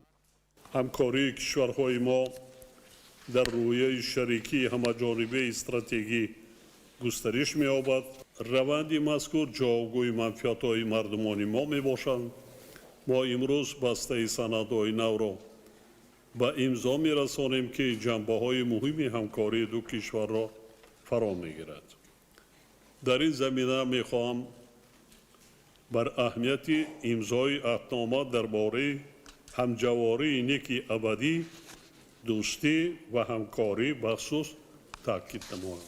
همکاری کشورهای ما در رویه شریکی همه‌جانبه استراتژی گسترش می‌یابد. روند مذکور جایگاه منفعت‌های مردمان ما میباشند. ما امروز بسته سندهای نو را به امضا می‌رسانیم که جنبه‌های مهم همکاری دو کشور را فرا می‌گیرد. در این زمینه می‌خواهم بر اهمیت امضای عهدنامه درباره همجواری نیک ابدی دوستی و همکاری بخصوص تاکید نمود.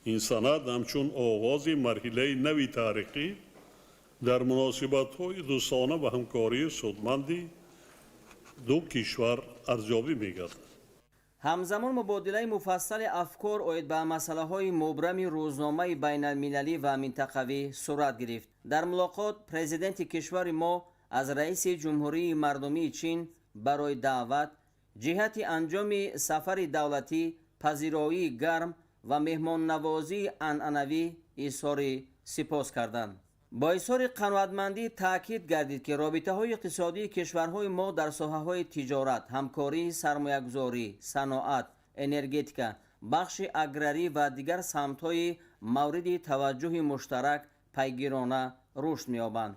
این سند همچون آغاز مرحله نوی تاریخی در مناسبت‌های دوستانه و همکاری سودمندی دو کشور ارزیابی می‌گردد. همزمان مبادله مفصل افکار اوید به مسائل مبرم روزنامه بین المللی و منطقوی صورت گرفت. در ملاقات پرزیدنت کشور ما از رئیس جمهوری مردمی چین برای دعوت جهت انجام سفر دولتی پذیرایی گرم و مهمان نوازی عنعنوی اظهار سپاس کردند. با اظهار قناعتمندی تاکید گردید که رابطه های اقتصادی کشورهای ما در ساحه های تجارت، همکاری، سرمایه‌گذاری، صنعت، انرژتیکا، بخش اگراری و دیگر سمت‌های مورد توجه مشترک پیگیرانه رشد می‌یابند.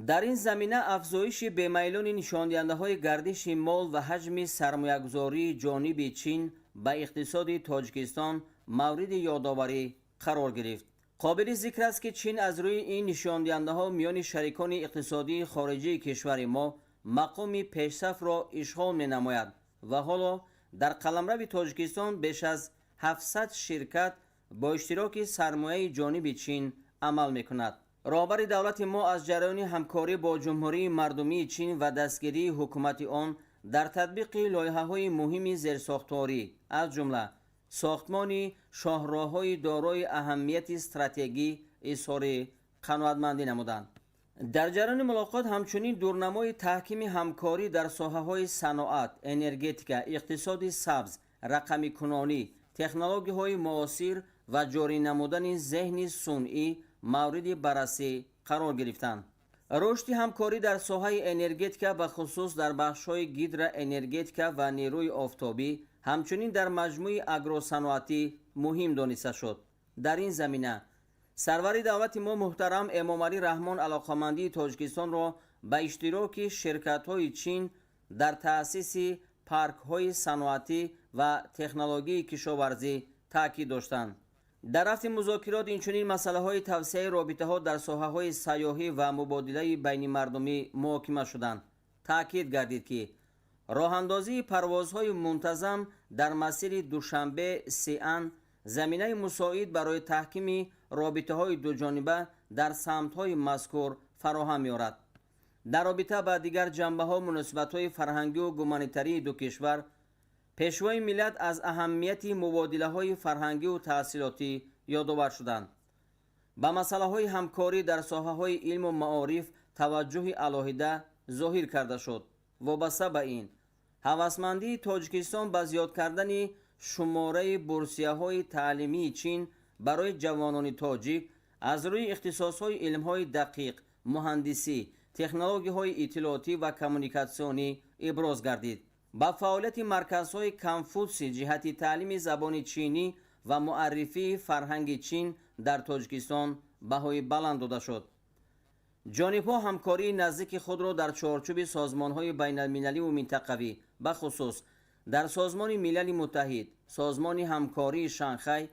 در این زمینه افزایش بمیلان نشانده‌های گردش مال و حجم سرمایه‌گذاری جانب چین به اقتصاد تاجیکستان مورد یادآوری قرار گرفت. قابل ذکر است که چین از روی این نشانده‌ها میان شریکان اقتصادی خارجی کشور ما مقام پیشرفت را اشغال می‌نماید و حالا در قلمرو تاجیکستان بیش از 700 شرکت با اشتراک سرمایه جانب چین عمل می‌کند. رهبر دولت ما از جریان همکاری با جمهوری مردمی چین و دستگیری حکومت آن در تطبیق لایحه‌های مهم زیرساختاری از جمله ساختمان شاهراه‌های دارای اهمیت استراتژیکی اظهار قناعتمندی نمودند. در جریان ملاقات همچنین دورنمای تحکیم همکاری در ساحه‌های صنعت، انرژتیکا، اقتصاد سبز، رقمی کنانی، تکنولوژی‌های معاصر و جاری نمودن ذهن صنعی مورد بررسی قرار گرفتند. رشد همکاری در ساحه انرژتیکا و خصوص در بخش‌های گیدر انرژتیکا و نیروی آفتابی همچنین در مجموعه اگروصنعتی مهم دانسته شد. در این زمینه سرور دولت ما محترم امامعلی رحمان علاقمندی تاجیکستان را به اشتراک شرکت‌های چین در تأسیس پارک‌های صنعتی و تکنولوژی کشاورزی تاکید داشتند. در رفت مذاکرات اینچنین مسائل توسعه رابطه‌ها در ساحه‌های سیاحی و مبادله بین مردمی محاکمه شدند. تاکید گردید که راه اندازی پروازهای منتظم در مسیر دوشنبه سیان زمینه مساعد برای تحکیم رابطه‌های دوجانبه در سمت‌های مذکور فراهم می‌آورد. در رابطه با دیگر جنبه‌ها مناسبت‌های فرهنگی و گومانیتری دو کشور، پیشوای ملت از اهمیت مبادله‌های فرهنگی و تحصیلاتی یادآور شدند. با مسائل همکاری در ساحه‌های علم و معارف توجه علاهیده ظاهر کرده شد. وابسته به این هوسمندی تاجیکستان به زیاد کردن شماره بورسیه‌های تعلیمی چین برای جوانان تاجیک از روی اختصاص‌های علم‌های دقیق، مهندسی، تکنولوژی‌های اطلاعاتی و کمیونیکاسیونی ابراز گردید. با فعالیت مرکزهای کنفوتسی جهت تعلیم زبان چینی و معرفی فرهنگ چین در تاجیکستان بهای بلند داده شد. جانب‌ها همکاری نزدیک خود را در چارچوب سازمان‌های بین‌المللی و منطقوی به خصوص در سازمان ملل متحد، سازمان همکاری شانگهای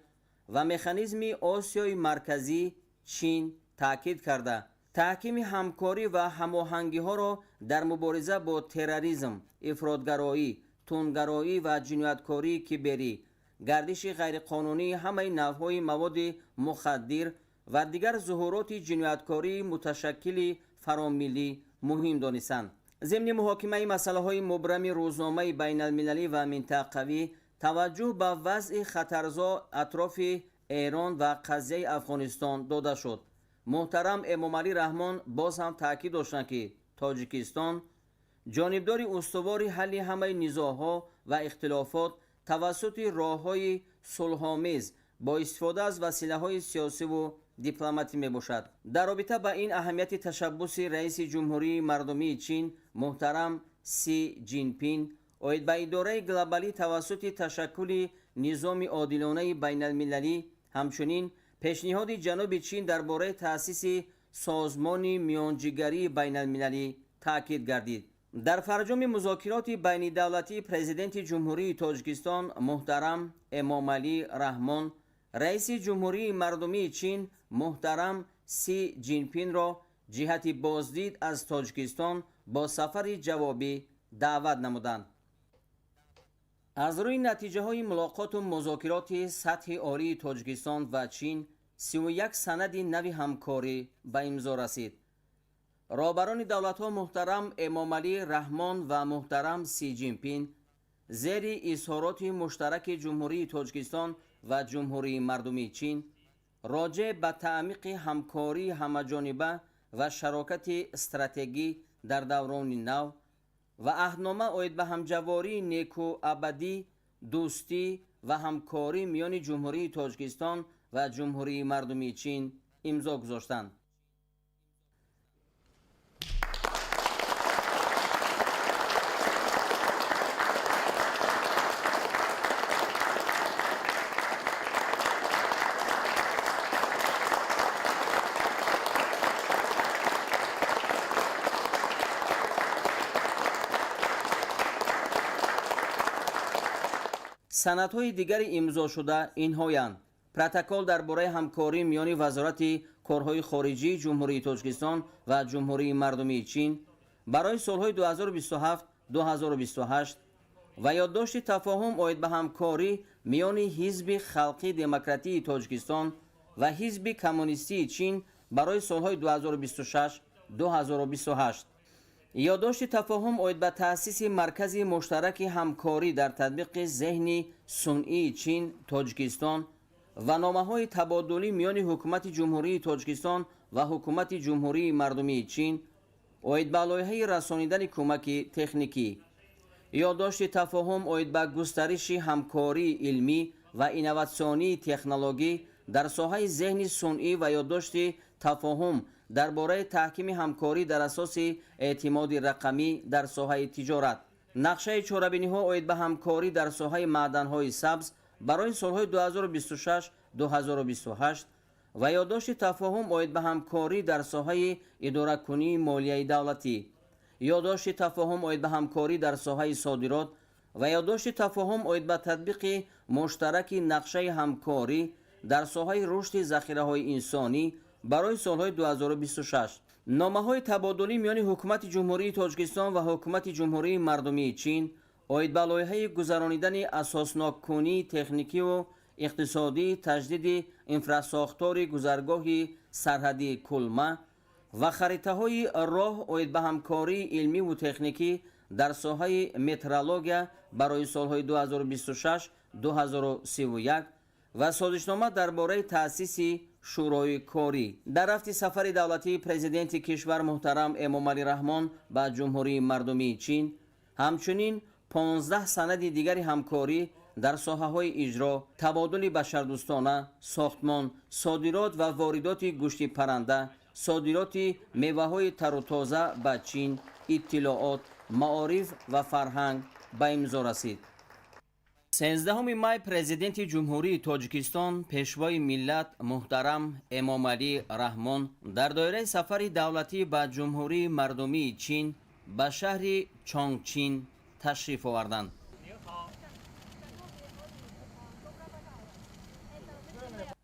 و مکانیزم آسیای مرکزی چین تاکید کرده تحکیم همکاری و هماهنگی‌ها را در مبارزه با تروریسم، افراطگرایی، تندگرایی و جنایتکاری کیبری، گردش غیرقانونی همه نوع‌های مواد مخدر و دیگر ظهورات جنایتکاری متشکل فراملی مهم دانستند. ضمن محاکمه مسائل مبرم روزنامه بین المللی و منطقوی توجه به وضع خطرزا اطراف ایران و قضیه افغانستان داده شد. محترم امامعلی رحمان باز هم تاکید داشتند که تاجیکستان جانبدار استوار حل همه نزاع‌ها و اختلافات توسط راه‌های صلح‌آمیز با استفاده از وسیله‌های سیاسی و دیپلماتی میباشد. در رابطه با این اهمیت تشبث رئیس جمهوری مردمی چین محترم سی جینپینگ اوید به اداره گلوبالی توسط تشکل نظام عادلانه بین المللی همچنین پیشنهاد جناب چین درباره تأسیس سازمان میانجیگری بین المللی تاکید گردید. در فرجام مذاکرات بین دولتی پرزیدنت جمهوری تاجیکستان محترم امامعلی رحمان رئیس جمهوری مردمی چین محترم سی جینپینگ را جهت بازدید از تاجیکستان با سفر جوابی دعوت نمودند. از روی نتیجه های ملاقات و مذاکرات سطح عالی تاجیکستان و چین 31 سند نوی همکاری به امضا رسید. رهبران دولت‌ها محترم امامعلی رحمان و محترم سی جین پین زیر اظهارات مشترک جمهوری تاجیکستان و جمهوری مردمی چین راجع به تعمیق همکاری همه‌جانبه و شراکت استراتژی در دوران نو و عهدنامه اید به همجواری نیکو ابدی، دوستی و همکاری میان جمهوری تاجیکستان و جمهوری مردمی چین امضا گذاشتند. سندهای دیگر امضا شده اینهایند: پروتکل درباره همکاری میان وزارت کارهای خارجی جمهوری تاجیکستان و جمهوری مردمی چین برای سالهای 2027-2028 و یادداشت تفاهم اید به همکاری میان حزب خلقی دموکراتی تاجیکستان و حزب کمونیستی چین برای سالهای 2026-2028. یادداشت تفاهم اید به تأسیس مرکز مشترک همکاری در تطبیق ذهن صنعی چین تاجیکستان و نامه‌های تبادلی میان حکومت جمهوری تاجیکستان و حکومت جمهوری مردمی چین اید به لایحه رسانیدن کمک تکنیکی. یادداشت تفاهم اید به گسترش همکاری علمی و اینواسیونی تکنولوژی در ساحه ذهن صنعی و یادداشت تفاهم درباره تحکیم همکاری در اساس اعتماد رقمی در ساحه تجارت. نقشه چاره‌بینی‌ها اید به همکاری در ساحه معدن‌های سبز برای سالهای 2026-2028 و یادداشت تفاهم اید به همکاری در ساحه اداره‌کنی مالیه دولتی. یادداشت تفاهم اید به همکاری در ساحه صادرات و یادداشت تفاهم اید به تطبیق مشترک نقشه همکاری در ساحه رشد ذخیره‌های انسانی برای سالهای 2026. نامه‌های تبادلی میان حکومت جمهوری تاجیکستان و حکومت جمهوری مردمی چین اید به لایحه گذرانیدن اساسناک‌کنی تکنیکی و اقتصادی، تجدید انفراستراکچور گذرگاه سرحدی کلمه و خریطه‌های راه اید به همکاری علمی و تکنیکی در ساحه مترولوژی برای سالهای 2026-2031 و سازشنامه درباره تأسیس شورای کاری. در رفت سفر دولتی پرزیدنت کشور محترم امامعلی رحمان به جمهوری مردمی چین همچنین 15 سند دیگر همکاری در ساحه‌های اجرا، تبادل بشردوستانه، ساختمان، صادرات و واردات گوشت پرنده، صادرات میوه‌های تر و تازه به چین، اطلاعات، معارف و فرهنگ به امضا رسید. 16 می پرزیدنت جمهوری تاجیکستان پیشوای ملت محترم امامعلی رحمان در دایره سفر دولتی به جمهوری مردمی چین به شهر چانگچین تشریف آوردند.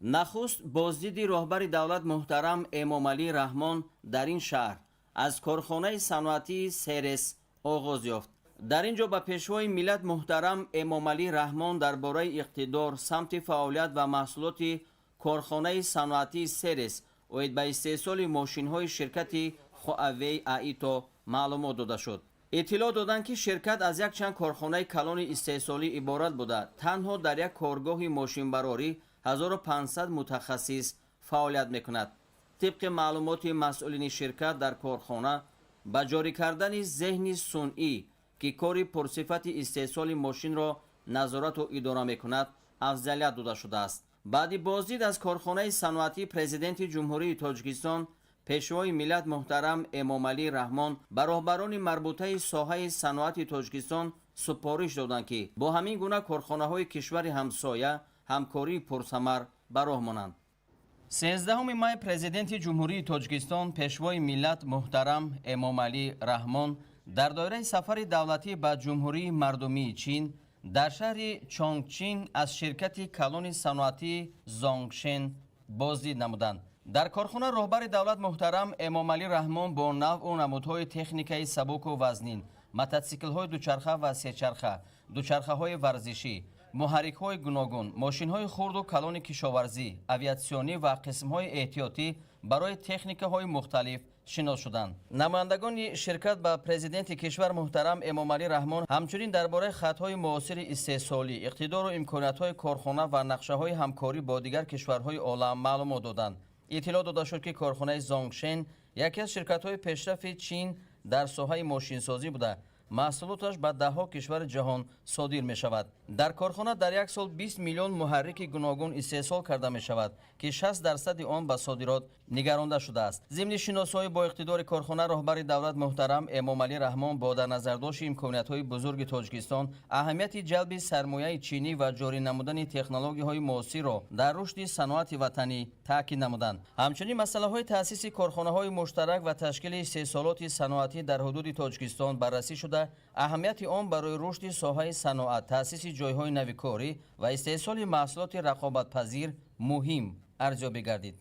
نخست بازدید رهبر دولت محترم امامعلی رحمان در این شهر از کارخانه صنعتی سرس آغاز یافت. در اینجا به پیشوای ملت محترم امامعلی رحمان درباره اقتدار، سمت فعالیت و محصولات کارخانه صنعتی سرس اید به استحصال ماشین‌های شرکت خواوی ایتو معلومات داده شد. اطلاع دادند که شرکت از یک چند کارخانه کلان استحصالی عبارت بوده. تنها در یک کارگاه ماشینبراری 1500 متخصص فعالیت میکند. طبق معلومات مسئولین شرکت در کارخانه با جاری کردن ذهن صنعی که کاری پرصفت استحصال ماشین را نظارت و اداره میکند افضلیت داده شده است. بعد بازدید از کارخانه صنعتی پرزیدنت جمهوری تاجیکستان پیشوای ملت محترم امامعلی رحمان به رهبران مربوطه ساحه صنعت تاجیکستان سپارش دادند که با همین گونه کارخانه‌های کشور همسایه همکاری پرثمر به راه مانند. 13 می پرزیدنت جمهوری تاجیکستان پیشوای ملت محترم امامعلی رحمان در دایره سفر دولتی به جمهوری مردمی چین در شهر چانگچین از شرکت کلان صنعتی زانگشن بازدید نمودند. در کارخانه رهبر دولت محترم امامعلی رحمان با نوع و نمودهای تکنیکی سبک و وزنین، موتورسیکل‌های دوچرخه و سه چرخه، دوچرخه‌های ورزشی، محرک‌های گوناگون، ماشین‌های خرد و کلان کشاورزی، آویاسیونی و قسم‌های احتیاطی برای تکنیک‌های مختلف شناس شدند. نمایندگان شرکت با پرزیدنت کشور محترم امامعلی رحمان همچنین درباره خطهای معاصر استحصالی، اقتدار و امکانات‌های کارخانه و نقشه‌های همکاری با دیگر کشورهای عالم معلومات دادند. اطلاع داده شد که کارخانه زانگشن یکی از شرکت‌های پیشرفت چین در ساحه ماشینسازی بوده. محصولاتش به ده‌ها کشور جهان صادر می شود. در کارخانه در یک سال 20 میلیون محرک گوناگون استحصال کرده می شود که 60% آن به صادرات نگرانده شده است. ضمن شناسایی با اقتدار کارخانه، رهبر دولت محترم امامعلی رحمان با در نظر داشت امکانات‌های بزرگ تاجیکستان، اهمیت جلب سرمایه چینی و جاری نمودن تکنولوژی‌های معاصر را در رشد صنعت وطنی تاکید نمودند. همچنین مسئله‌های تأسیس کارخانه‌های مشترک و تشکیل استحصالات صنعتی در حدود تاجیکستان بررسی شده. اهمیت آن برای رشد ساحه صنعت، تأسیس جایهای نوکاری و استحصال محصولات رقابت‌پذیر مهم ارزیابی گردید.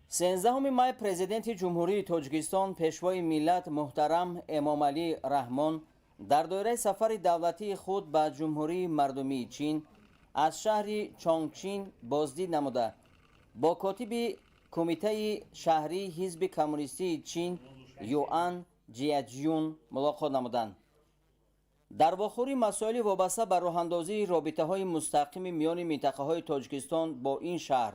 13 مای پرزیدنت جمهوری تاجیکستان پیشوای ملت محترم امامعلی رحمان در دوره سفر دولتی خود به جمهوری مردمی چین از شهر چونگچین بازدید نموده با کاتب کمیته شهری حزب کمونیستی چین یوان جیاجیون ملاقات نمودند. در واخوری مسائل وابسته به راه‌اندازی رابطه‌های مستقیم میان منطقه‌های تاجیکستان با این شهر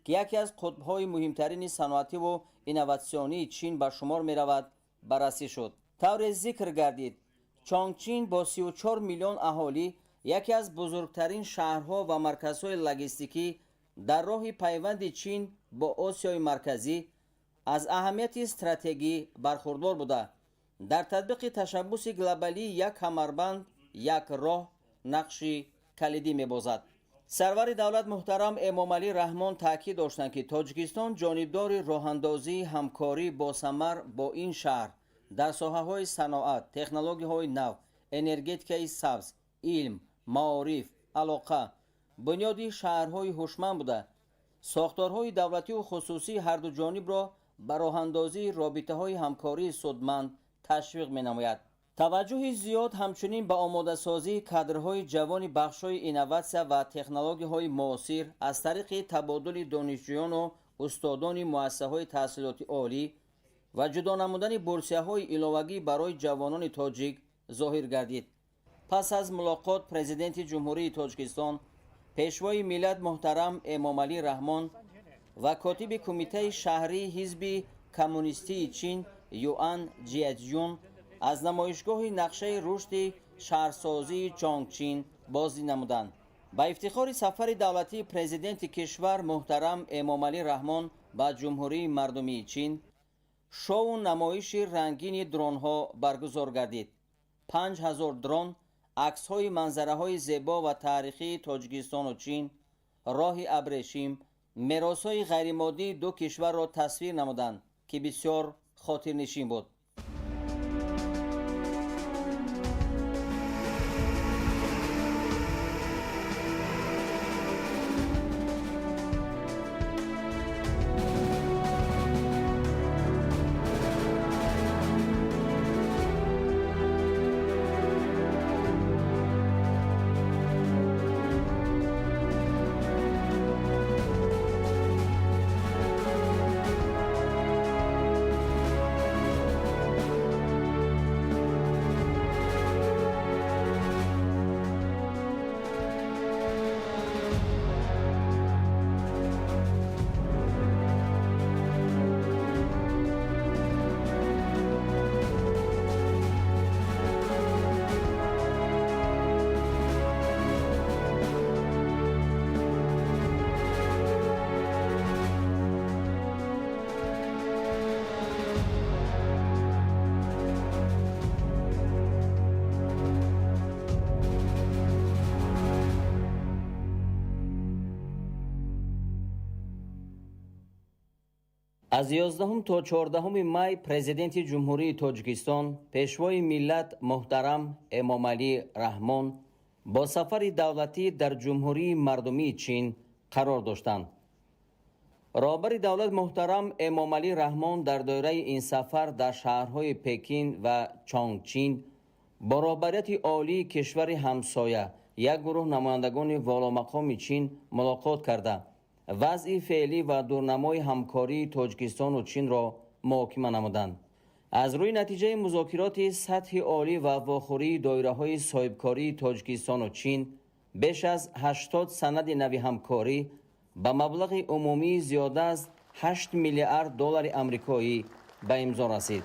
که یکی از قطب‌های مهمترین صنعتی و اینوواسیونی چین به شمار می‌رود بررسی شد. طور ذکر گردید چونگچین با 34 میلیون اهالی یکی از بزرگترین شهرها و مرکزهای لوجستیکی در راه پیوند چین با آسیای مرکزی از اهمیت استراتژی برخوردار بوده. در تطبیق تشبث گلوبالی یک کمربند یک راه نقشی کلیدی می‌بازد. سرور دولت محترم امامعلی رحمان تاکید داشتند که تاجیکستان جانبدار راه‌اندازی همکاری با ثمر با این شهر در ساحه‌های صنعت، تکنولوژی‌های نو، انرژتیک سبز، علم، معارف، علاقه، بنیادی شهرهای هوشمند بوده. ساختارهای دولتی و خصوصی هر دو جانب را به راه‌اندازی رابطه‌های همکاری سودمند تشویق می‌نماید. توجه زیاد همچنین به آماده‌سازی کادرهای جوان بخش‌های اینوواسیون و تکنولوژی‌های معاصر از طریق تبادل دانشجویان و استادان مؤسسه‌های تحصیلاتی عالی و جدا نمودن بورسیه‌های علاوه‌ای برای جوانان تاجیک ظاهر گردید. پس از ملاقات پرزیدنت جمهوری تاجیکستان پیشوای ملت محترم امامعلی رحمان و کاتب کمیته شهری حزب کمونیستی چین یوان جیاجیون از نمایشگاه نقشه رشد شهرسازی چونگچین بازدید نمودند. با افتخار سفر دولتی پرزیدنت کشور محترم امامعلی رحمان به جمهوری مردمی چین، شو و نمایش رنگین درون‌ها برگزار گردید. 5000 درون عکس‌های منظره‌های زیبا و تاریخی تاجیکستان و چین، راه ابریشم، میراث‌های غیرمادی دو کشور را تصویر نمودند که بسیار خاطرنشین بود. از 11 تا 14 مای پرزیدنت جمهوری تاجیکستان پیشوای ملت محترم امامعلی رحمان با سفر دولتی در جمهوری مردمی چین قرار داشتند. رهبر دولت محترم امامعلی رحمان در دوره این سفر در شهرهای پکین و چونگچین баробарияти олии кишвари ҳамсоя як гурӯҳ намояндагони воломақоми чин мулоқот карда вазъи феълӣ ва дурнамои ҳамкории Тоҷикистону Чинро муҳокима намуданд. аз рӯи натиҷаи музокироти сатҳи олӣ ва вохӯрии доираҳои соҳибкории Тоҷикистону Чин беш аз 80 санади нави ҳамкорӣ ба маблағи умумии зиёда аз $8 миллиард амрикоӣ ба имзо расид.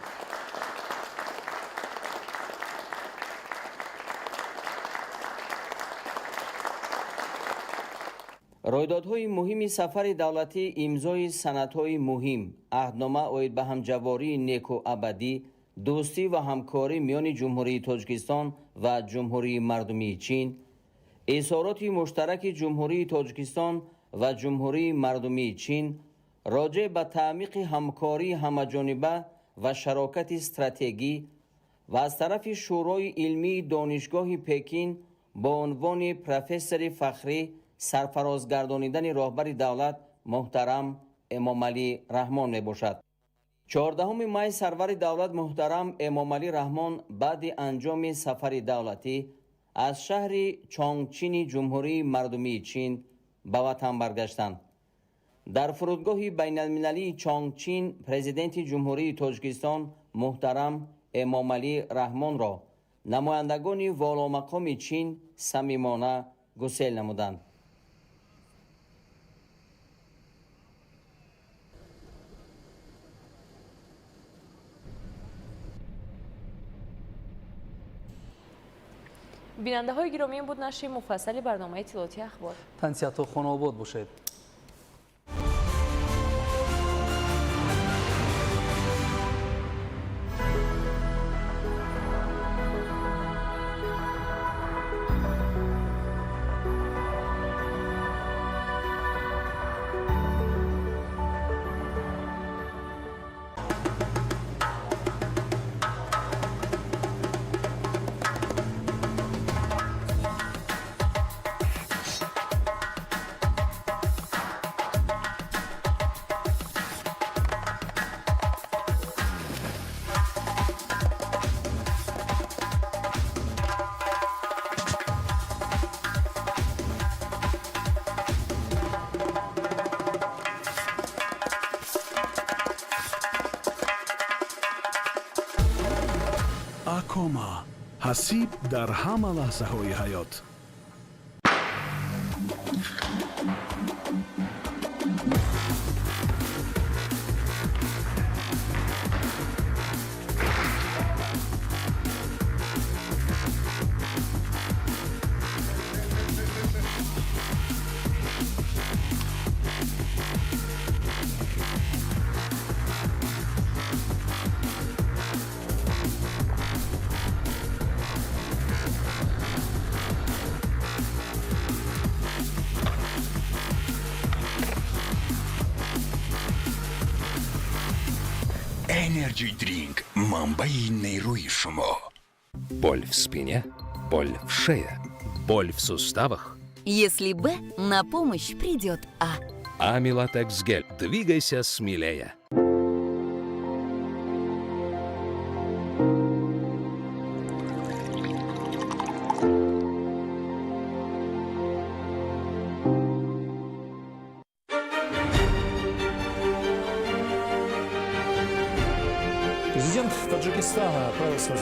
ройдодҳои муҳими сафари давлатӣ имзои санадҳои муҳим, аҳднома оид ба ҳамҷавории неку абадӣ, дӯстӣ ва ҳамкорӣ миёни Ҷумҳурии Тоҷикистон ва Ҷумҳурии Мардумии Чин, изҳороти муштараки Ҷумҳурии Тоҷикистон ва Ҷумҳурии Мардумии Чин роҷеъ ба таъмиқи ҳамкории ҳамаҷониба ва шарокати стратегӣ ва аз тарафи Шӯрои илмии донишгоҳи Пекин бо унвони профессори фахрӣ сарфарозгардонидани роҳбари давлат муҳтарам Эмомалӣ Раҳмон мебошад. 14 май сарвари давлат муҳтарам Эмомалӣ Раҳмон баъди анҷоми сафари давлатӣ аз шаҳри Чонгчини Ҷумҳурии Мардумии Чин ба ватан баргаштанд. дар фурудгоҳи байналмилалии Чонгчин президенти Ҷумҳурии Тоҷикистон муҳтарам Эмомалӣ Раҳмонро намояндагони воломақоми Чин самимона гусел намуданд. бинандаҳои гиромӣ, این بود نشر مفصل برنامه اطلاعاتی اخبار. تنسیت و خانه آباد باشید. акома ҳасиб дар ҳама лаҳзаҳои ҳаёт. Energy Drink – манбаи нейрои шумо. Боль в спине, боль в шее, боль в суставах. Если Б, на помощь придет А. Амилатекс гель. Двигайся смелее. Президент Таджикистана отправился